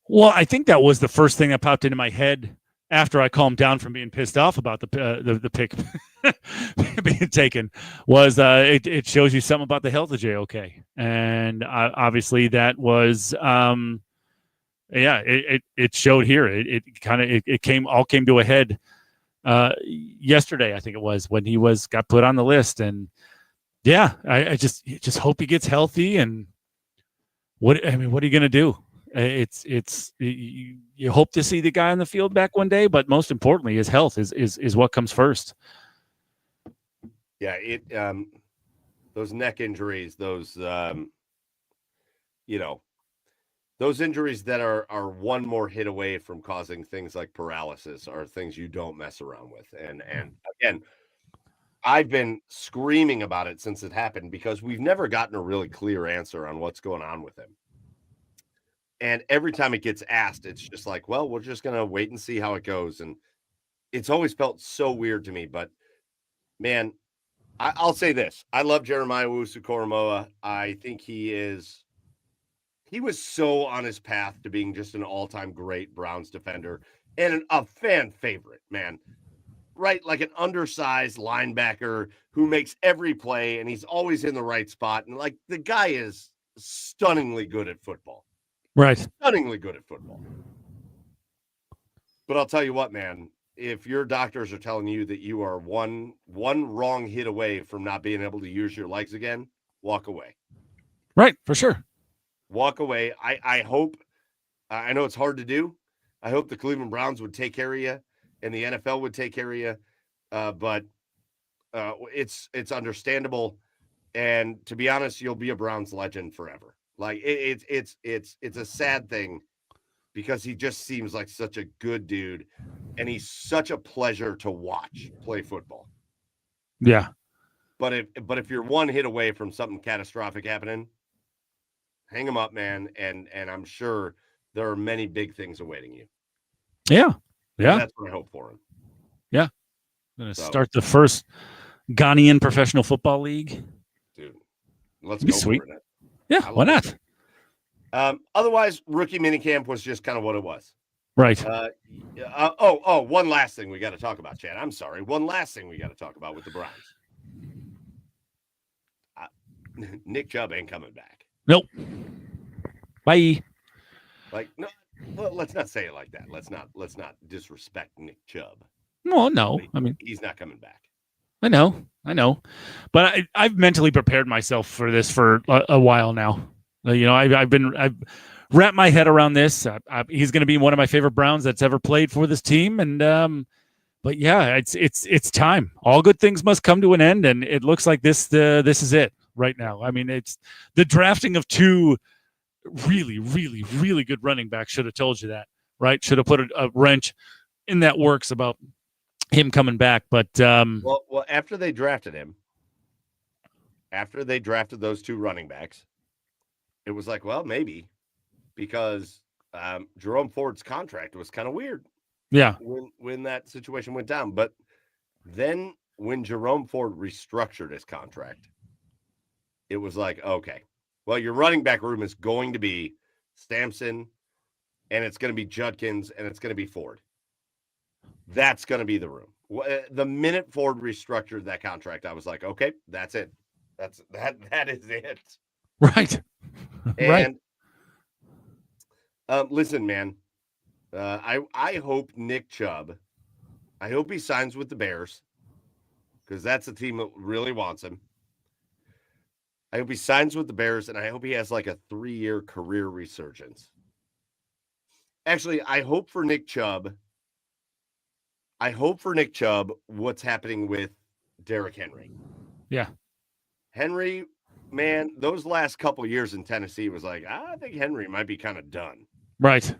Well, I think that was the first thing that popped into my head after I calmed down from being pissed off about the pick being taken. Was it shows you something about the health of JOK, and obviously that was it showed here. It came to a head yesterday, I think it was, when he got put on the list. And I just hope he gets healthy. And what are you going to do? You hope to see the guy on the field back one day, but most importantly, his health is what comes first. Yeah, those neck injuries, those those injuries that are one more hit away from causing things like paralysis are things you don't mess around with. And again, I've been screaming about it since it happened because we've never gotten a really clear answer on what's going on with him. And every time it gets asked, it's just like, well, we're just going to wait and see how it goes. And it's always felt so weird to me. But, man, I'll say this. I love Jeremiah Owusu-Koramoah. I think he was so on his path to being just an all-time great Browns defender and a fan favorite, man. Right? Like an undersized linebacker who makes every play, and he's always in the right spot. And, like, the guy is stunningly good at football. Right. Stunningly good at football. But I'll tell you what, man, if your doctors are telling you that you are one wrong hit away from not being able to use your legs again, walk away. Right, for sure. Walk away. I hope, I know it's hard to do. I hope the Cleveland Browns would take care of you and the NFL would take care of you. But it's understandable. And to be honest, you'll be a Browns legend forever. Like it's a sad thing because he just seems like such a good dude, and he's such a pleasure to watch play football. Yeah. But if you're one hit away from something catastrophic happening, hang him up, man, and I'm sure there are many big things awaiting you. Yeah. Yeah. That's what I hope for him. Yeah. Going to start the first Ghanaian professional football league. Dude, let's go sweet. for it. Yeah, why not? Otherwise, rookie minicamp was just kind of what it was. Right. One last thing we got to talk about, Chad. I'm sorry. One last thing we got to talk about with the Browns. Nick Chubb ain't coming back. Nope. Bye. Like, no, well, let's not say it like that. Let's not disrespect Nick Chubb. No. I mean, he's not coming back. I know. But I've mentally prepared myself for this for a while now. You know, I've wrapped my head around this. He's going to be one of my favorite Browns that's ever played for this team. And, but yeah, it's time. All good things must come to an end. And it looks like this is it right now. I mean, it's the drafting of two really, really, really good running backs should have told you that, right? Should have put a wrench in that works about him coming back. But well, after they drafted those two running backs, it was like, well, maybe, because Jerome Ford's contract was kind of weird. Yeah. When that situation went down. But then when Jerome Ford restructured his contract, it was like, okay, well, your running back room is going to be Sampson, and it's going to be Judkins, and it's going to be Ford. That's going to be the room. The minute Ford restructured that contract, I was like, okay, that's it. That is it. Right. And listen, man, I hope Nick Chubb, I hope he signs with the Bears, because that's the team that really wants him. I hope he signs with the Bears, and I hope he has like a 3-year career resurgence. Actually, I hope for Nick Chubb what's happening with Derrick Henry. Yeah. Henry, man, those last couple years in Tennessee was like, I think Henry might be kind of done. Right.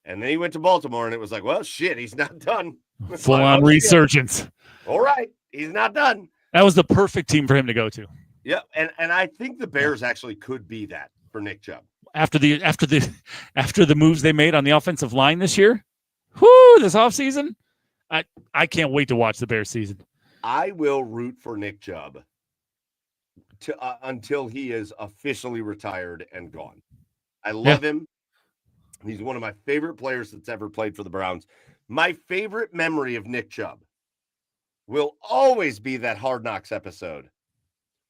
And then he went to Baltimore, and it was like, well, shit, he's not done. Full-on resurgence. Shit. All right, he's not done. That was the perfect team for him to go to. Yeah, and I think the Bears actually could be that for Nick Chubb. After the moves they made on the offensive line this year, this offseason, I can't wait to watch the Bears season. I will root for Nick Chubb until he is officially retired and gone. I love him. He's one of my favorite players that's ever played for the Browns. My favorite memory of Nick Chubb will always be that Hard Knocks episode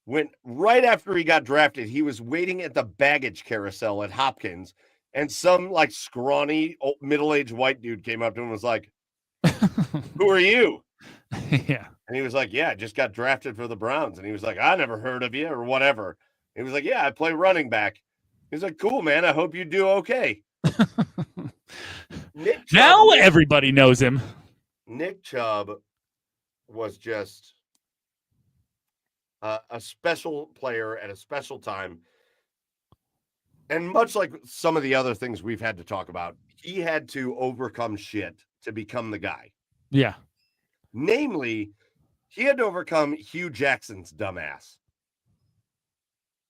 when right after he got drafted, he was waiting at the baggage carousel at Hopkins, and some like scrawny middle-aged white dude came up to him and was like, who are you? Yeah. And he was like, yeah, I just got drafted for the Browns. And he was like, I never heard of you or whatever. He was like, yeah, I play running back. He's like, cool, man. I hope you do okay. Now everybody knows him. Nick Chubb was just a special player at a special time. And much like some of the other things we've had to talk about, he had to overcome shit to become the guy. Yeah. Namely, he had to overcome Hugh Jackson's dumbass,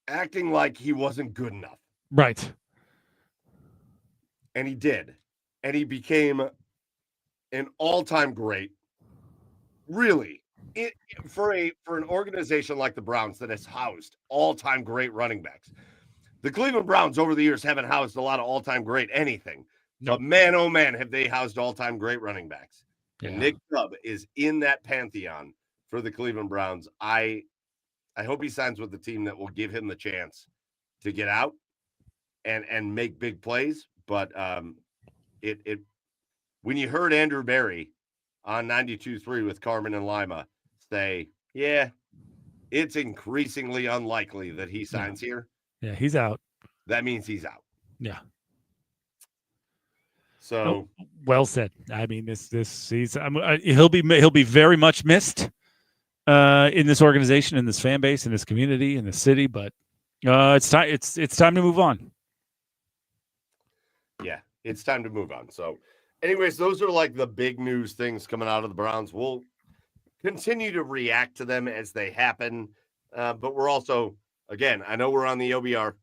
acting like he wasn't good enough. Right. And he did. And he became an all-time great. Really. For an organization like the Browns that has housed all-time great running backs. The Cleveland Browns over the years haven't housed a lot of all-time great anything. But man, oh man, have they housed all-time great running backs. Yeah. And Nick Chubb is in that pantheon for the Cleveland Browns. I hope he signs with the team that will give him the chance to get out and make big plays. But when you heard Andrew Berry on 92.3 with Carmen and Lima say, yeah, it's increasingly unlikely that he signs here. Yeah, he's out. That means he's out. Yeah. So well said. I mean, he'll be very much missed in this organization, in this fan base, in this community, in this city. But It's time. It's time to move on. Yeah, it's time to move on. So, anyways, those are like the big news things coming out of the Browns. We'll continue to react to them as they happen. But we're also, again, I know we're on the OBR,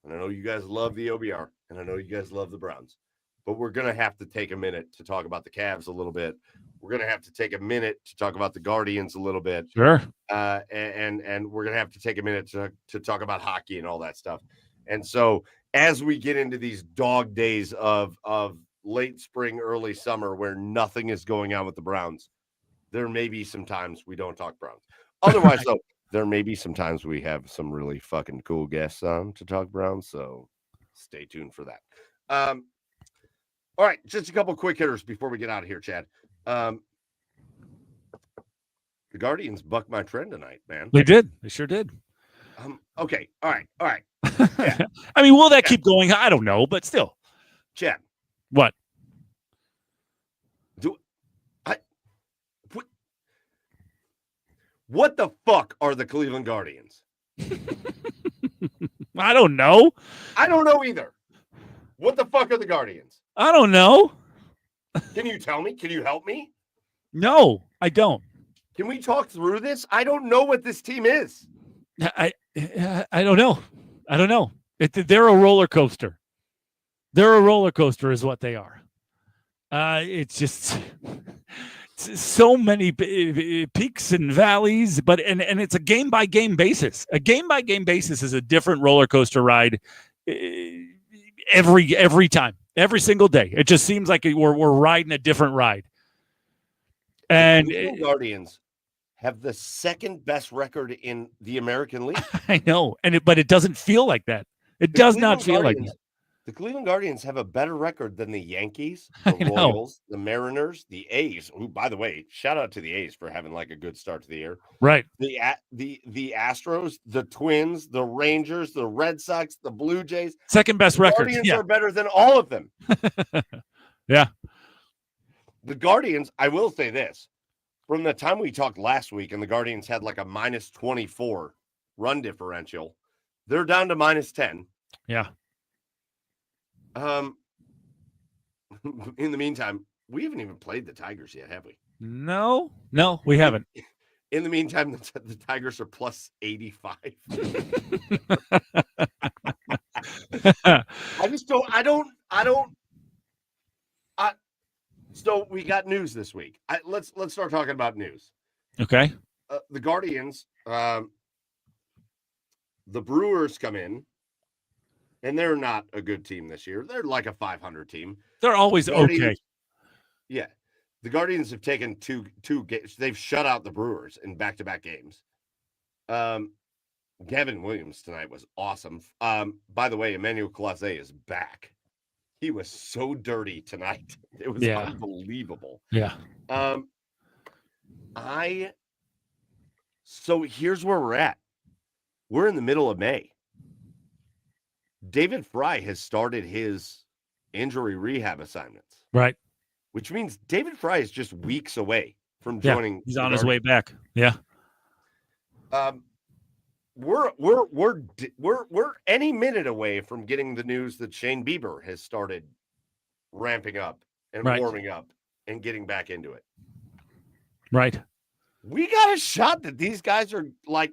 and I know you guys love the OBR, and I know you guys love the Browns, but we're going to have to take a minute to talk about the Cavs a little bit. We're going to have to take a minute to talk about the Guardians a little bit. Sure. And we're going to have to take a minute to talk about hockey and all that stuff. And so as we get into these dog days of late spring, early summer, where nothing is going on with the Browns, there may be some times we don't talk Browns. Otherwise, though, there may be some times we have some really fucking cool guests on to talk Browns. So stay tuned for that. All right, just a couple quick hitters before we get out of here, Chad. The Guardians bucked my trend tonight, man. They did. They sure did. Okay. All right. Yeah. I mean, will that keep going? I don't know, but still. Chad. What? What the fuck are the Cleveland Guardians? I don't know. I don't know either. What the fuck are the Guardians? I don't know. Can you tell me? Can you help me? No, I don't. Can we talk through this? I don't know what this team is. I don't know. I don't know. They're a roller coaster. They're a roller coaster is what they are. It's just so many peaks and valleys, but and it's a game by game basis. A game by game basis is a different roller coaster ride every time, every single day. It just seems like we're riding a different ride. And the Guardians have the second best record in the American League. I know, but it doesn't feel like that. It does not feel like that. The Cleveland Guardians have a better record than the Yankees, the Royals, the Mariners, the A's. Who, by the way, shout out to the A's for having like a good start to the year. Right. The Astros, the Twins, the Rangers, the Red Sox, the Blue Jays. Second best record. Guardians are better than all of them. Yeah. The Guardians, I will say this. From the time we talked last week and the Guardians had like a minus 24 run differential, they're down to minus 10. Yeah. In the meantime, we haven't even played the Tigers yet, have we? No, we haven't. In the meantime, the Tigers are plus 85. So we got news this week. Let's start talking about news. Okay. The Guardians, the Brewers come in, and they're not a good team this year. They're like a 500 team. They're always okay. Yeah. The Guardians have taken two games. They've shut out the Brewers in back-to-back games. Gavin Williams tonight was awesome. By the way, Emmanuel Clase is back. He was so dirty tonight. It was unbelievable. Yeah. So here's where we're at. We're in the middle of May. David Fry has started his injury rehab assignments. Right. Which means David Fry is just weeks away from joining. He's on his way back. Yeah. We're any minute away from getting the news that Shane Bieber has started ramping up and warming up and getting back into it. Right. We got a shot that these guys are like,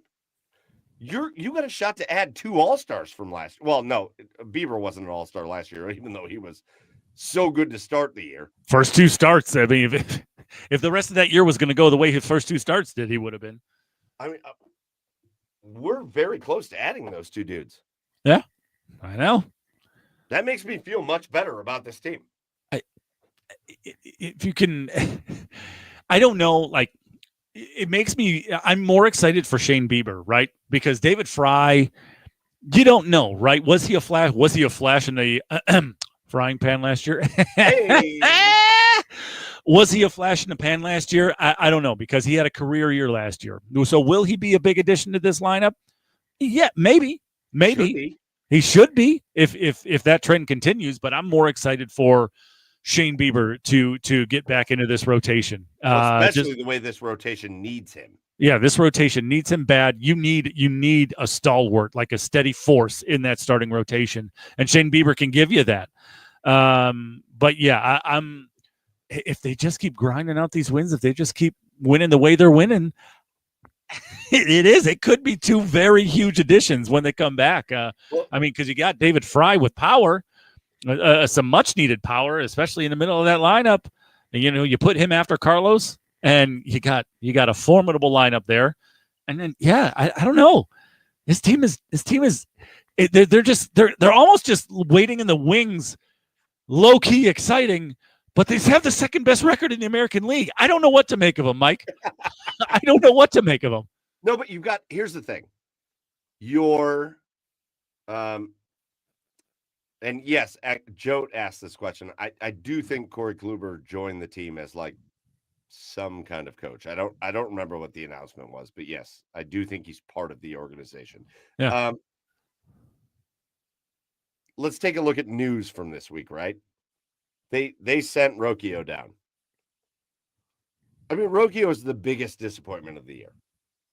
you got a shot to add 2 All-Stars from last. Well, no, Bieber wasn't an All-Star last year, even though he was so good to start the year. First 2 starts. I mean, if the rest of that year was going to go the way his first 2 starts did, he would have been. I mean, we're very close to adding those 2 dudes. Yeah, I know. That makes me feel much better about this team. If you can, I don't know, like, it makes me, I'm more excited for Shane Bieber, right? Because David Fry, you don't know, right? Was he a flash in the frying pan last year? Hey. Was he a flash in the pan last year? I don't know, because he had a career year last year. So will he be a big addition to this lineup? Yeah, maybe. He should be if that trend continues, but I'm more excited for Shane Bieber to get back into this rotation. Especially the way this rotation needs him. Yeah, this rotation needs him bad. You need a stalwart, like a steady force in that starting rotation, and Shane Bieber can give you that. But yeah, I'm if they just keep grinding out these wins, if they just keep winning the way they're winning, it could be two very huge additions when they come back. I mean, because you got David Fry with power, some much needed power, especially in the middle of that lineup. And, you put him after Carlos, and you got a formidable lineup there. And then, yeah, I don't know. This team is they're almost just waiting in the wings, low key exciting, but they have the second best record in the American League. I don't know what to make of them, Mike. I don't know what to make of them. No, but here's the thing. Your and yes, Joe asked this question. I do think Corey Kluber joined the team as like some kind of coach. I don't remember what the announcement was, but yes, I do think he's part of the organization. Yeah. Let's take a look at news from this week, right? They sent Rocchio down. I mean, Rocchio is the biggest disappointment of the year.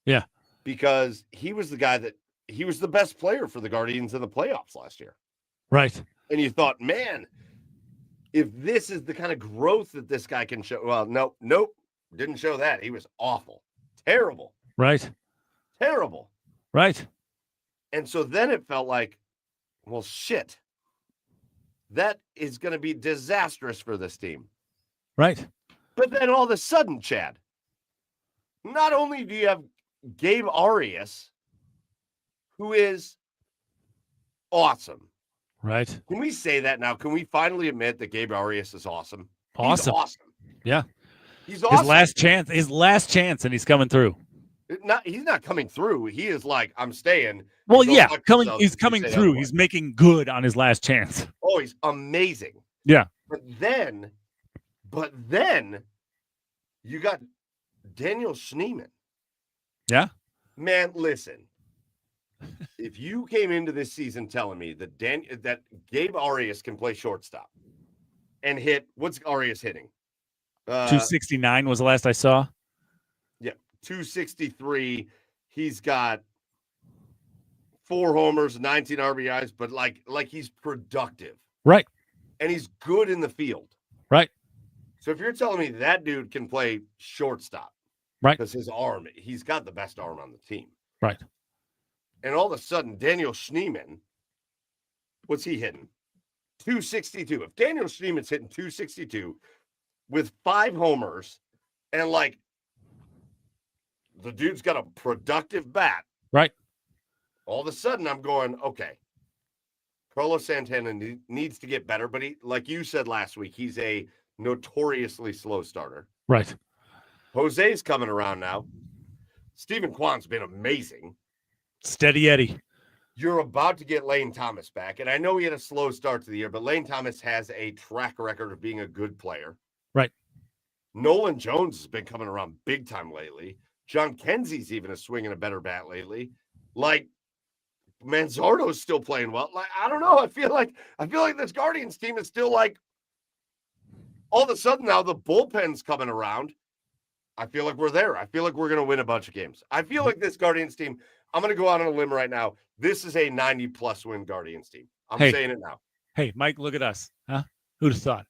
Yeah. Because he was the best player for the Guardians in the playoffs last year. Right. And you thought, man, if this is the kind of growth that this guy can show. Well, nope. Didn't show that. He was awful. Terrible. Right. Terrible. Right. And so then it felt like, well, shit. That is going to be disastrous for this team. Right. But then all of a sudden, Chad, not only do you have Gabe Arias, who is awesome. Right. Can we say that now? Can we finally admit that Gabe Arias is awesome? Awesome. He's awesome. Yeah. He's awesome. His last chance, and he's coming through. He's not coming through. He is like, I'm staying. Well, yeah, he's coming through. He's making good on his last chance. Oh, he's amazing. Yeah. But then you got Daniel Schneemann. Yeah. Man, listen. If you came into this season telling me that that Gabe Arias can play shortstop and hit, what's Arias hitting? 269 was the last I saw. Yeah, 263. He's got 4 homers, 19 RBIs, but like he's productive. Right. And he's good in the field. Right. So if you're telling me that dude can play shortstop, right, because he's got the best arm on the team. Right. And all of a sudden, Daniel Schneemann, what's he hitting? 262. If Daniel Schneemann's hitting 262 with 5 homers and like the dude's got a productive bat. Right. All of a sudden I'm going, okay, Carlos Santana needs to get better, but he, like you said last week, he's a notoriously slow starter. Right. Jose's coming around now. Stephen Kwan's been amazing. Steady Eddie. You're about to get Lane Thomas back, and I know he had a slow start to the year, but Lane Thomas has a track record of being a good player. Right. Nolan Jones has been coming around big time lately. John Kenzie's even swinging a better bat lately. Like, Manzardo's still playing well. Like, I don't know. I feel like this Guardians team is still like, all of a sudden now the bullpen's coming around. I feel like we're there. I feel like we're going to win a bunch of games. I feel like this Guardians team, I'm going to go out on a limb right now. This is a 90-plus win Guardians team. I'm saying it now. Hey, Mike, look at us. Huh? Who'd have thought?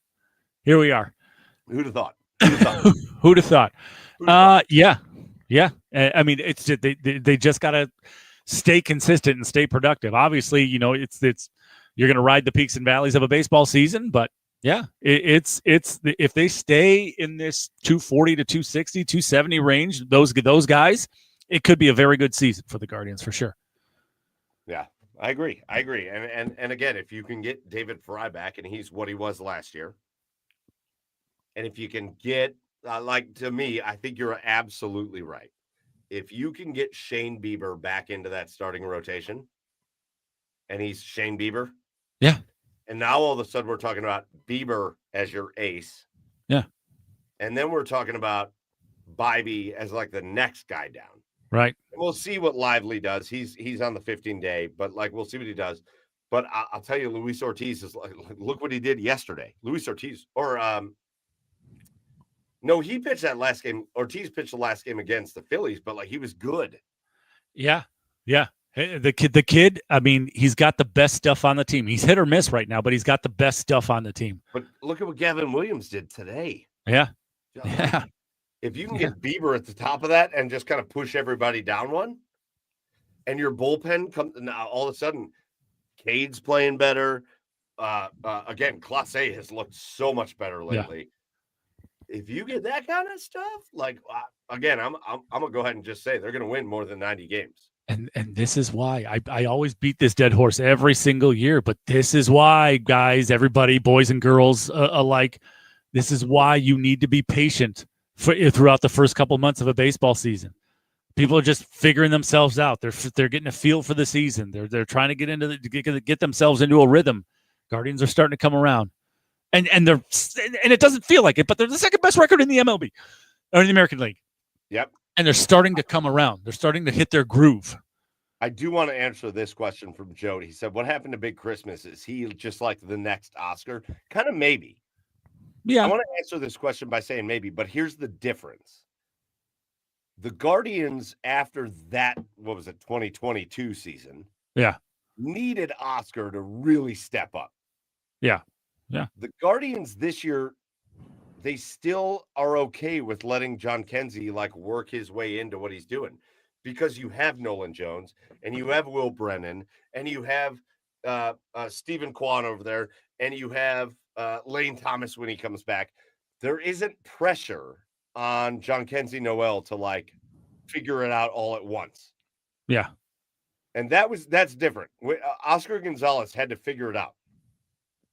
Here we are. Who'd have thought? Who'd have thought? Yeah. Yeah. I mean, it's just, they just got to stay consistent and stay productive. Obviously, it's you're going to ride the peaks and valleys of a baseball season, but yeah, it's if they stay in this 240 to 260, 270 range, those guys, it could be a very good season for the Guardians for sure. Yeah, I agree. And again, if you can get David Fry back and he's what he was last year, and if you can get to me, I think you're absolutely right. If you can get Shane Bieber back into that starting rotation, and he's Shane Bieber, yeah. And now all of a sudden we're talking about Bieber as your ace. Yeah. And then we're talking about Bibee as like the next guy down. Right. And we'll see what Lively does. He's on the 15-day, but like we'll see what he does. But I'll tell you, Luis Ortiz is like, look what he did yesterday. Luis Ortiz, or No, he pitched that last game. Ortiz pitched the last game against the Phillies, but like he was good. Yeah. Hey, the kid. I mean, he's got the best stuff on the team. He's hit or miss right now, but he's got the best stuff on the team. But look at what Gavin Williams did today. Yeah. If you can get Bieber at the top of that and just kind of push everybody down one, and your bullpen comes now, all of a sudden, Cade's playing better. Again, Clase has looked so much better lately. Yeah. If you get that kind of stuff, like again, I'm gonna go ahead and just say they're gonna win more than 90 games. And this is why I always beat this dead horse every single year. But this is why, guys, everybody, boys and girls alike, this is why you need to be patient throughout the first couple months of a baseball season. People are just figuring themselves out. They're getting a feel for the season. They're trying to get themselves into a rhythm. Guardians are starting to come around. And it doesn't feel like it, but they're the second best record in the MLB or in the American League. Yep. And they're starting to come around. They're starting to hit their groove. I do want to answer this question from Jody. He said, "What happened to Big Christmas? Is he just like the next Oscar?" Kind of maybe. Yeah. I want to answer this question by saying maybe, but here's the difference. The Guardians, after that, 2022 season, needed Oscar to really step up. Yeah. The Guardians this year, they still are okay with letting John Kenzie like work his way into what he's doing, because you have Nolan Jones and you have Will Brennan and you have Stephen Kwan over there and you have Lane Thomas when he comes back. There isn't pressure on John Kenzie Noel to like figure it out all at once. Yeah. And that's different. Oscar Gonzalez had to figure it out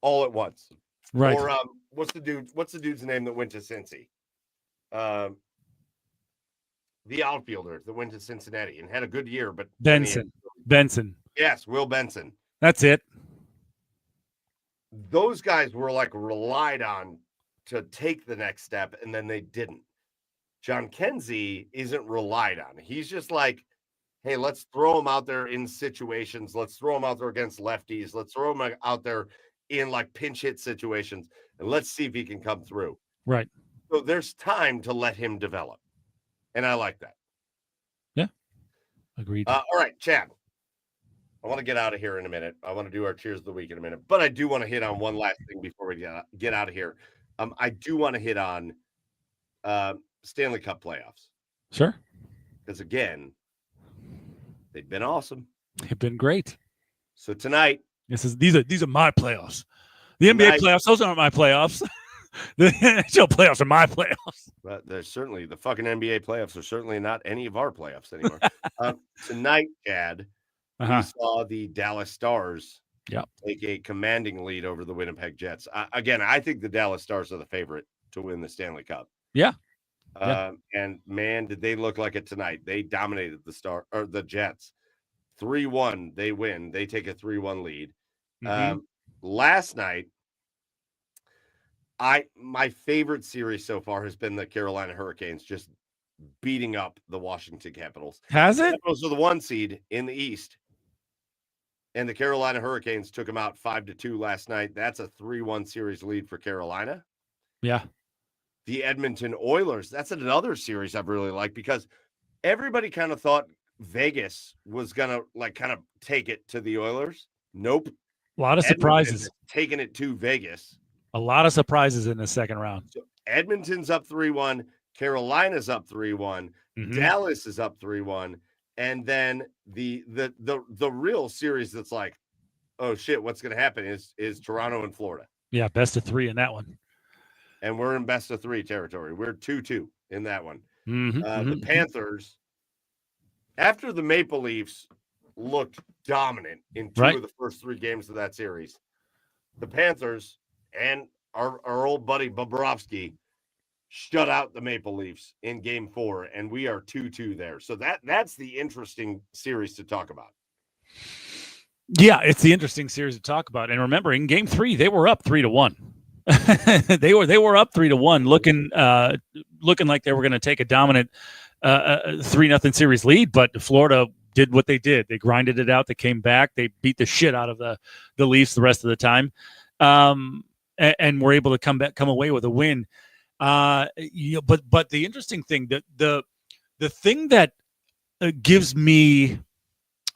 all at once. Right. Or what's the dude's name that went to Cincy? The outfielder that went to Cincinnati and had a good year, but Benson. Yes, Will Benson. That's it. Those guys were like relied on to take the next step, and then they didn't. John Kenzie isn't relied on. He's just like, hey, let's throw him out there in situations. Let's throw him out there against lefties. Let's throw him out there in like pinch hit situations, and let's see if he can come through. Right. So there's time to let him develop. And I like that. Yeah. Agreed. All right, Chad. I want to get out of here in a minute. I want to do our cheers of the week in a minute, but I do want to hit on one last thing before we get out of here. I do want to hit on Stanley Cup playoffs. Sure. Because again, they've been awesome. They've been great. So tonight, these are my playoffs. The NBA playoffs, those aren't my playoffs. The NHL playoffs are my playoffs. But there's certainly the fucking NBA playoffs are certainly not any of our playoffs anymore. Tonight, Chad, we saw the Dallas Stars take a commanding lead over the Winnipeg Jets. Again, I think the Dallas Stars are the favorite to win the Stanley Cup. Yeah. And man, did they look like it tonight. They dominated the Jets. 3-1, they win. They take a 3-1 lead. Last night, my favorite series so far has been the Carolina Hurricanes just beating up the Washington Capitals. Has it? Capitals are the 1 seed in the East, and the Carolina Hurricanes took them out 5-2 last night. That's a 3-1 series lead for Carolina. Yeah. The Edmonton Oilers, that's another series I've really liked because everybody kind of thought Vegas was going to like kind of take it to the Oilers. Nope. A lot of surprises. Taking it to Vegas. A lot of surprises in the second round. So Edmonton's up 3-1. Carolina's up 3-1. Dallas is up 3-1. And then the real series that's like, oh shit, what's going to happen is Toronto and Florida. Yeah, best of 3 in that one. And we're in best of 3 territory. We're 2-2 in that one. The Panthers, after the Maple Leafs looked dominant in 2 of the first 3 games of that series, the Panthers and our old buddy Bobrovsky shut out the Maple Leafs in game 4, and we are 2-2 there. So that's the interesting series to talk about. Yeah, it's the interesting series to talk about. And remember, in game 3, they were up 3-1. they were up 3-1, looking like they were going to take a dominant 3-0 series lead, but Florida did what they did. They grinded it out. They came back. They beat the shit out of the Leafs the rest of the time, and were able to come away with a win. But the interesting thing, the thing that gives me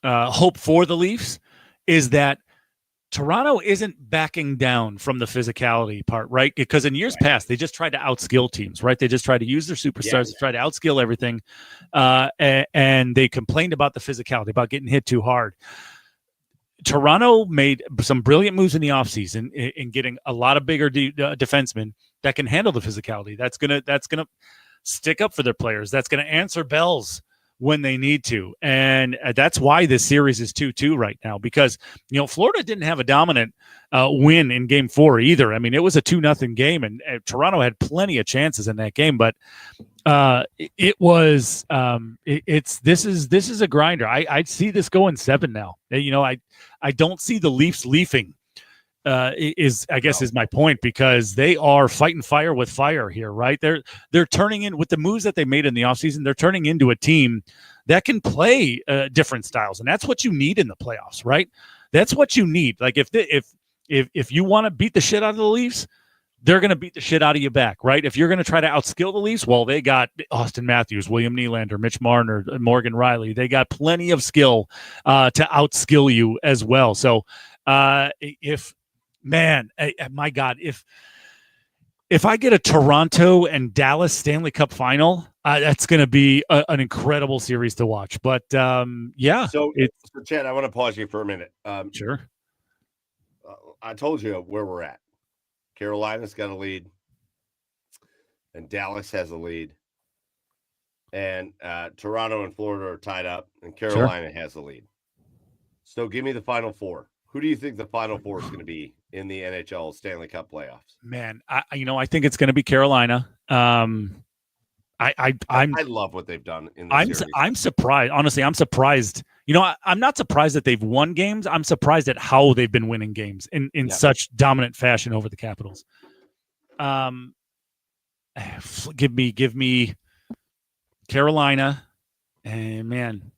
hope for the Leafs is that Toronto isn't backing down from the physicality part, right? Because in years past, they just tried to outskill teams, right? They just tried to use their superstars to try to outskill everything. And they complained about the physicality, about getting hit too hard. Toronto made some brilliant moves in the offseason in getting a lot of bigger defensemen that can handle the physicality. That's gonna stick up for their players. That's gonna answer bells when they need to. And that's why this series is 2-2 right now, because, Florida didn't have a dominant win in game 4 either. I mean, it was a 2-0 game, and Toronto had plenty of chances in that game, but it was this is a grinder. I see this going 7 now. I don't see the Leafs leafing. Is my point, because they are fighting fire with fire here, right? They're turning in, with the moves that they made in the offseason, they're turning into a team that can play different styles, and that's what you need in the playoffs, right? That's what you need. Like if you want to beat the shit out of the Leafs, they're going to beat the shit out of you back, right? If you're going to try to outskill the Leafs, well, they got Austin Matthews, William Nylander, Mitch Marner, Morgan Riley. They got plenty of skill to outskill you as well. So my God, if I get a Toronto and Dallas Stanley Cup final, that's going to be an incredible series to watch. But yeah. So Chad, I want to pause you for a minute. Sure. I told you where we're at. Carolina's got a lead, and Dallas has a lead, and Toronto and Florida are tied up, and Carolina has a lead. So give me the Final Four. Who do you think the Final Four is going to be in the NHL Stanley Cup playoffs? Man, I think it's going to be Carolina. I love what they've done in the series. I'm surprised. Honestly, I'm surprised. I'm not surprised that they've won games. I'm surprised at how they've been winning games in such dominant fashion over the Capitals. Give me Carolina, and man,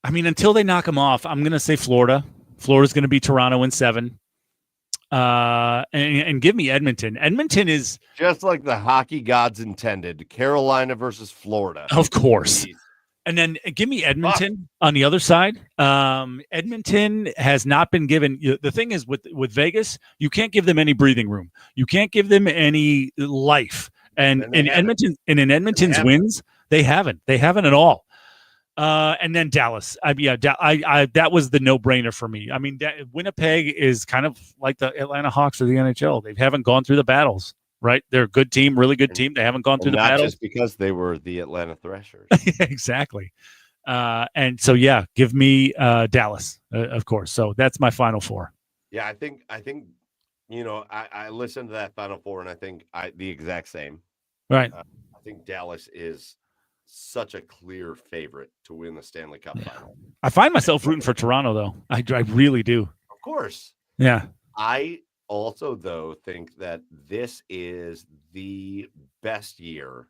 I mean, until they knock them off, I'm going to say Florida. Florida's going to be Toronto in 7. And give me Edmonton. Edmonton is just like the hockey gods intended. Carolina versus Florida. Of course. Jeez. And then give me Edmonton on the other side. Edmonton has not been given. The thing is with Vegas, you can't give them any breathing room. You can't give them any life. And in Edmonton's wins, they haven't. They haven't at all. And then Dallas. That was the no-brainer for me. I mean, Winnipeg is kind of like the Atlanta Hawks of the NHL. They haven't gone through the battles, right? They're a good team, really good team. They haven't gone through the battles. Not just because they were the Atlanta Thrashers. Exactly. And so, give me Dallas, of course. So that's my Final Four. Yeah, I think I listened to that Final Four, and I think the exact same. Right. I think Dallas is such a clear favorite to win the Stanley Cup final. I find myself rooting for Toronto, though. I really do. Of course. Yeah. I also, though, think that this is the best year.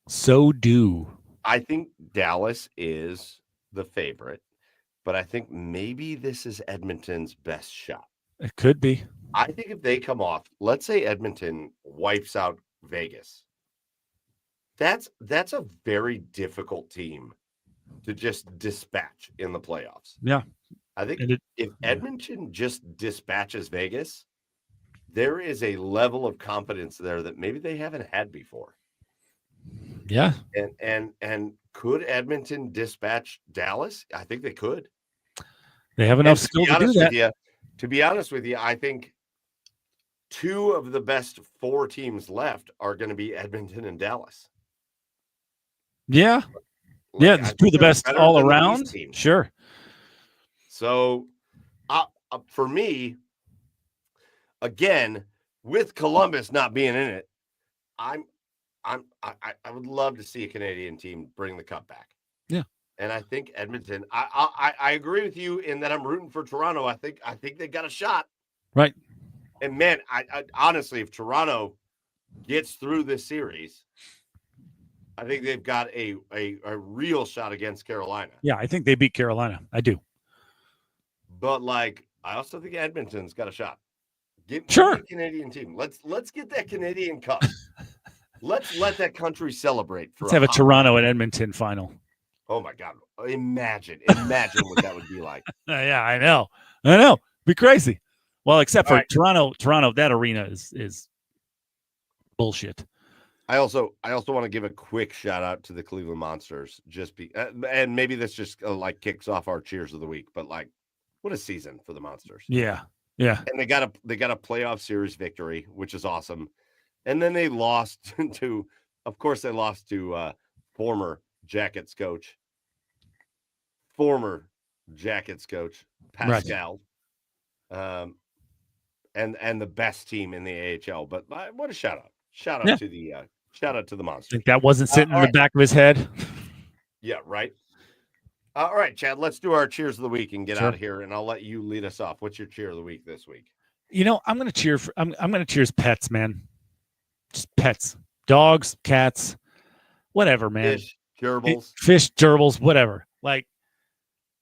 So do. I think Dallas is the favorite, but I think maybe this is Edmonton's best shot. It could be. I think if they come off, let's say Edmonton wipes out Vegas, that's a very difficult team to just dispatch in the playoffs. Yeah. I think if Edmonton just dispatches Vegas, there is a level of confidence there that maybe they haven't had before. Yeah. And could Edmonton dispatch Dallas? I think they could. They have enough skill to do that. To be honest with you, I think 2 of the best 4 teams left are going to be Edmonton and Dallas. Yeah. It's 2 of the best all around. Sure. So, for me, again, with Columbus not being in it, I would love to see a Canadian team bring the cup back. Yeah. And I think Edmonton. I agree with you in that I'm rooting for Toronto. I think they got a shot. Right. And man, I honestly, if Toronto gets through this series, I think they've got a real shot against Carolina. Yeah, I think they beat Carolina. I do. But I also think Edmonton's got a shot. Give Sure. me a Canadian team. Let's get that Canadian Cup. Let's let that country celebrate. Let's have a Toronto and Edmonton final. Oh my God! Imagine what that would be like. Yeah, I know. Be crazy. Well, except for Toronto, that arena is bullshit. I also want to give a quick shout out to the Cleveland Monsters, and maybe this just like kicks off our cheers of the week. But like, what a season for the Monsters! Yeah. And they got a playoff series victory, which is awesome. And then they lost to, of course, former Jackets coach Pascal, right. And the best team in the AHL. But what a shout out to the Monsters. Think that wasn't sitting in the back of his head. Yeah, right. All right, Chad, let's do our cheers of the week and get out of here, and I'll let you lead us off. What's your cheer of the week this week? I'm going to cheer for I'm going to cheers pets, man. Just pets. Dogs, cats, whatever, man. Fish, gerbils, whatever. Like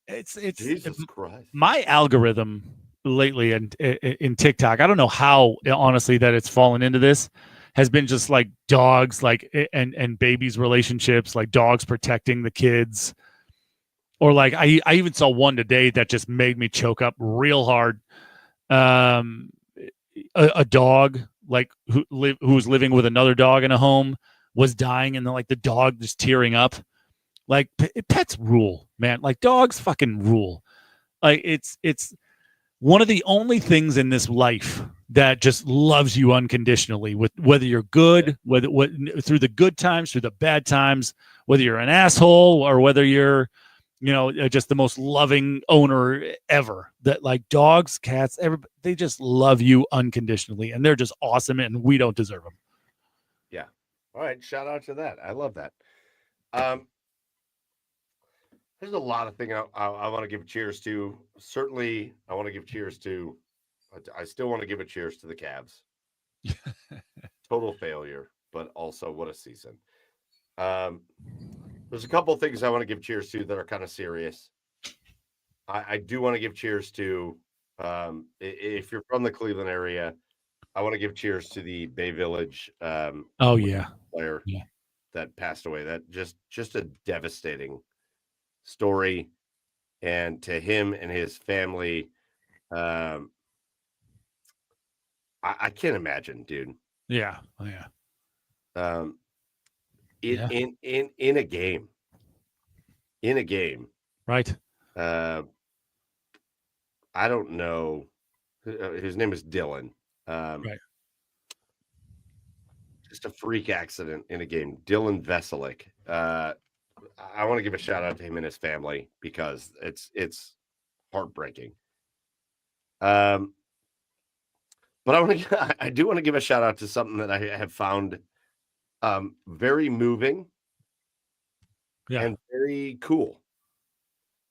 it's Jesus Christ. My algorithm lately in TikTok, I don't know how honestly that it's fallen into this, has been just like dogs, like and babies relationships, like dogs protecting the kids. Or like I even saw one today that just made me choke up real hard. A dog like who was living with another dog in a home was dying, and then like the dog just tearing up. Like pets rule, man. Like dogs fucking rule. Like it's one of the only things in this life that just loves you unconditionally, with whether you're good, whether through the good times, through the bad times, whether you're an asshole or whether you're just the most loving owner ever. That like dogs, cats, they just love you unconditionally, and they're just awesome, and we don't deserve them. Yeah. All right. Shout out to that. I love that. There's a lot of things I want to give cheers to. Certainly, I want to give cheers to. I still want to give a cheers to the Cavs. Total failure, but also what a season. There's a couple of things I want to give cheers to that are kind of serious. I do want to give cheers to, if you're from the Cleveland area, I want to give cheers to the Bay Village player that passed away. That just a devastating story. And to him and his family, I can't imagine, dude. Yeah. Oh, yeah. In a game, right? I don't know. His name is Dylan. Right. Just a freak accident in a game. Dylan Veselik. I want to give a shout out to him and his family because it's heartbreaking. But I do want to give a shout out to something that I have found very moving and very cool.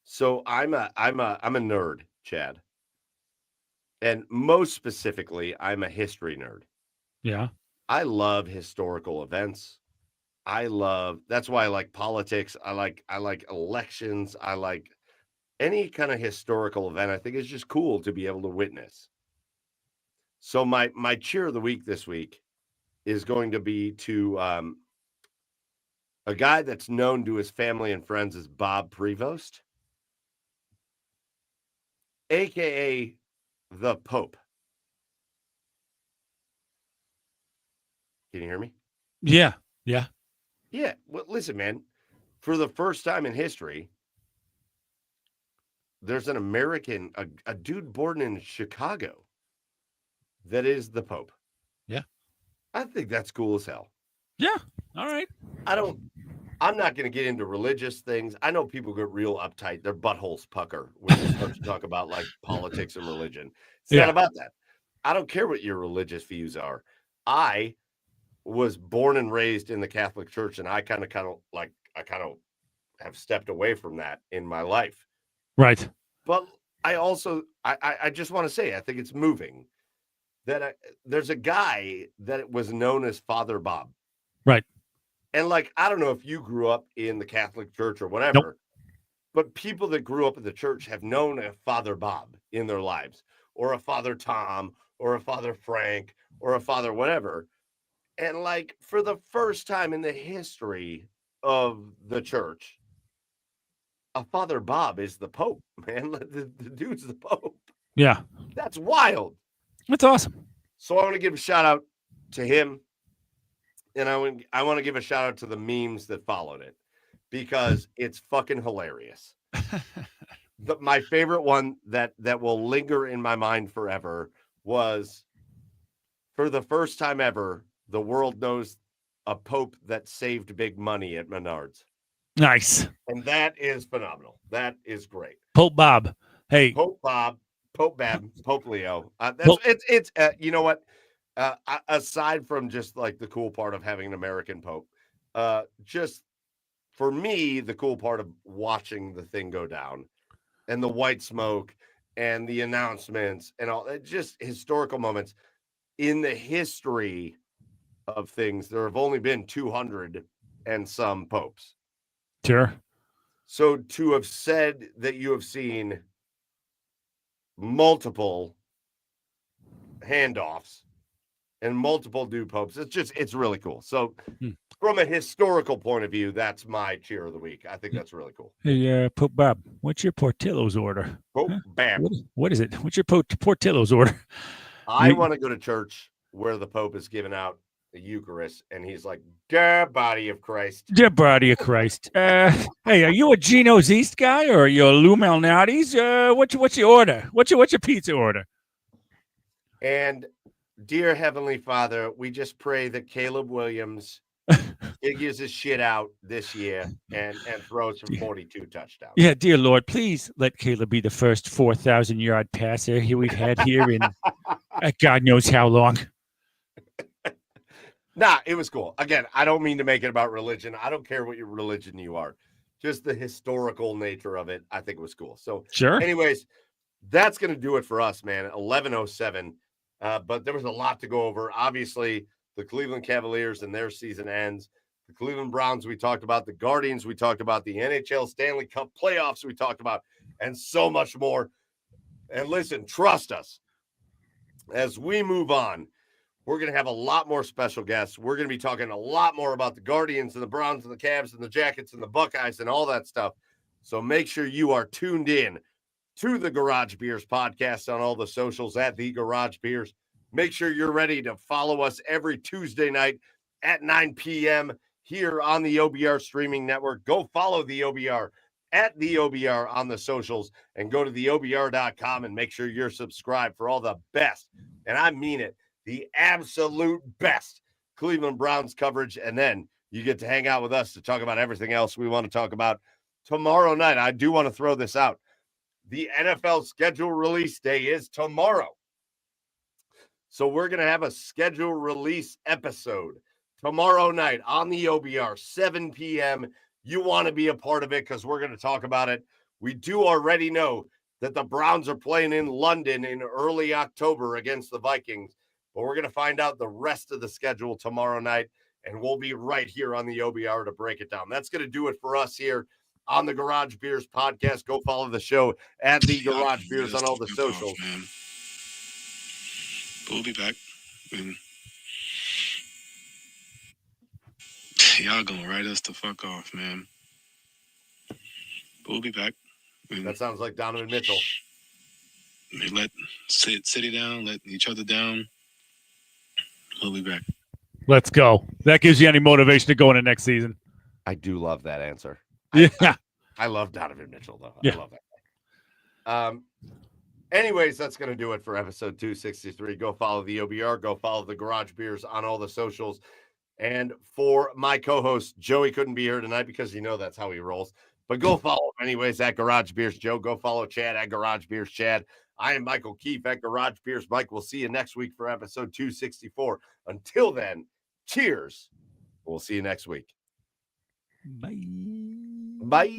So I'm a nerd, Chad. And most specifically, I'm a history nerd. Yeah. I love historical events. That's why I like politics. I like elections. I like any kind of historical event. I think it's just cool to be able to witness. So my cheer of the week this week is going to be to a guy that's known to his family and friends as Bob Prevost, aka the Pope. Can you hear me? Yeah. Well, listen, man. For the first time in history, there's an American, a dude born in Chicago, that is the Pope. Yeah. I think that's cool as hell. Yeah. All right. I'm not going to get into religious things. I know people get real uptight. Their buttholes pucker when you start to talk about like politics and religion. It's not about that. I don't care what your religious views are. I was born and raised in the Catholic Church, and I kind of have stepped away from that in my life. Right. But I also, I just want to say, I think it's moving that there's a guy that was known as Father Bob. Right. And like, I don't know if you grew up in the Catholic Church or whatever, but people that grew up in the church have known a Father Bob in their lives, or a Father Tom, or a Father Frank or a Father whatever. And like for the first time in the history of the church, a Father Bob is the Pope, man. The dude's the Pope. Yeah. That's wild. That's awesome. So I want to give a shout out to him. And I want to give a shout out to the memes that followed it because it's fucking hilarious. My favorite one that will linger in my mind forever was, for the first time ever, the world knows a Pope that saved big money at Menards. Nice. And that is phenomenal. That is great. Pope Bob. Hey. Pope Bob, Pope Bab, Pope Leo. Pope- It's you know what? Aside from just like the cool part of having an American Pope, just for me, the cool part of watching the thing go down and the white smoke and the announcements and all, just historical moments in the history of things. There have only been 200 and some popes. Sure. So to have said that you have seen multiple handoffs and multiple new popes, it's really cool. So from a historical point of view, that's my cheer of the week. I think that's really cool. Hey, Pope Bob, what's your Portillo's order? Pope Bab. What is it? What's your Portillo's order? I want to go to church where the Pope is giving out the Eucharist, and he's like, "The body of Christ." The body of Christ. Hey, are you a Geno's East guy or are you a Lou Malnati's? What's your order? What's your pizza order? And dear Heavenly Father, we just pray that Caleb Williams figures his shit out this year and throws for 42 touchdowns. Yeah, dear Lord, please let Caleb be the first 4,000-yard passer we've had here in God knows how long. Nah, it was cool. Again, I don't mean to make it about religion. I don't care what your religion you are. Just the historical nature of it, I think it was cool. So, sure. Anyways, that's going to do it for us, man. 11:07. But there was a lot to go over. Obviously, the Cleveland Cavaliers and their season ends. The Cleveland Browns we talked about. The Guardians we talked about. The NHL Stanley Cup playoffs we talked about. And so much more. And listen, trust us. As we move on, we're going to have a lot more special guests. We're going to be talking a lot more about the Guardians and the Browns and the Cavs and the Jackets and the Buckeyes and all that stuff. So make sure you are tuned in to the Garage Beers podcast on all the socials at the Garage Beers. Make sure you're ready to follow us every Tuesday night at 9 p.m. here on the OBR streaming network. Go follow the OBR at the OBR on the socials and go to theobr.com and make sure you're subscribed for all the best, and I mean it, the absolute best Cleveland Browns coverage. And then you get to hang out with us to talk about everything else we want to talk about tomorrow night. I do want to throw this out. The NFL schedule release day is tomorrow. So we're going to have a schedule release episode tomorrow night on the OBR, 7 p.m. You want to be a part of it because we're going to talk about it. We do already know that the Browns are playing in London in early October against the Vikings. But we're going to find out the rest of the schedule tomorrow night, and we'll be right here on the OBR to break it down. That's going to do it for us here on the Garage Beers podcast. Go follow the show at the Garage Beers on all the socials. Man. We'll be back. Y'all gonna write us the fuck off, man. We'll be back. That sounds like Donovan Mitchell. Let City down, let each other down. We'll be back. Let's go. That gives you any motivation to go into next season. I do love that answer. Yeah. I love Donovan Mitchell, though. Yeah. I love that. Anyways, that's going to do it for episode 263. Go follow the OBR. Go follow the Garage Beers on all the socials. And for my co-host, Joey couldn't be here tonight because that's how he rolls. But go follow him anyways at Garage Beers Joe. Go follow Chad at Garage Beers Chad. I am Michael Keefe at Garage Beers Mike. We'll see you next week for episode 264. Until then, cheers. We'll see you next week. Bye. Bye.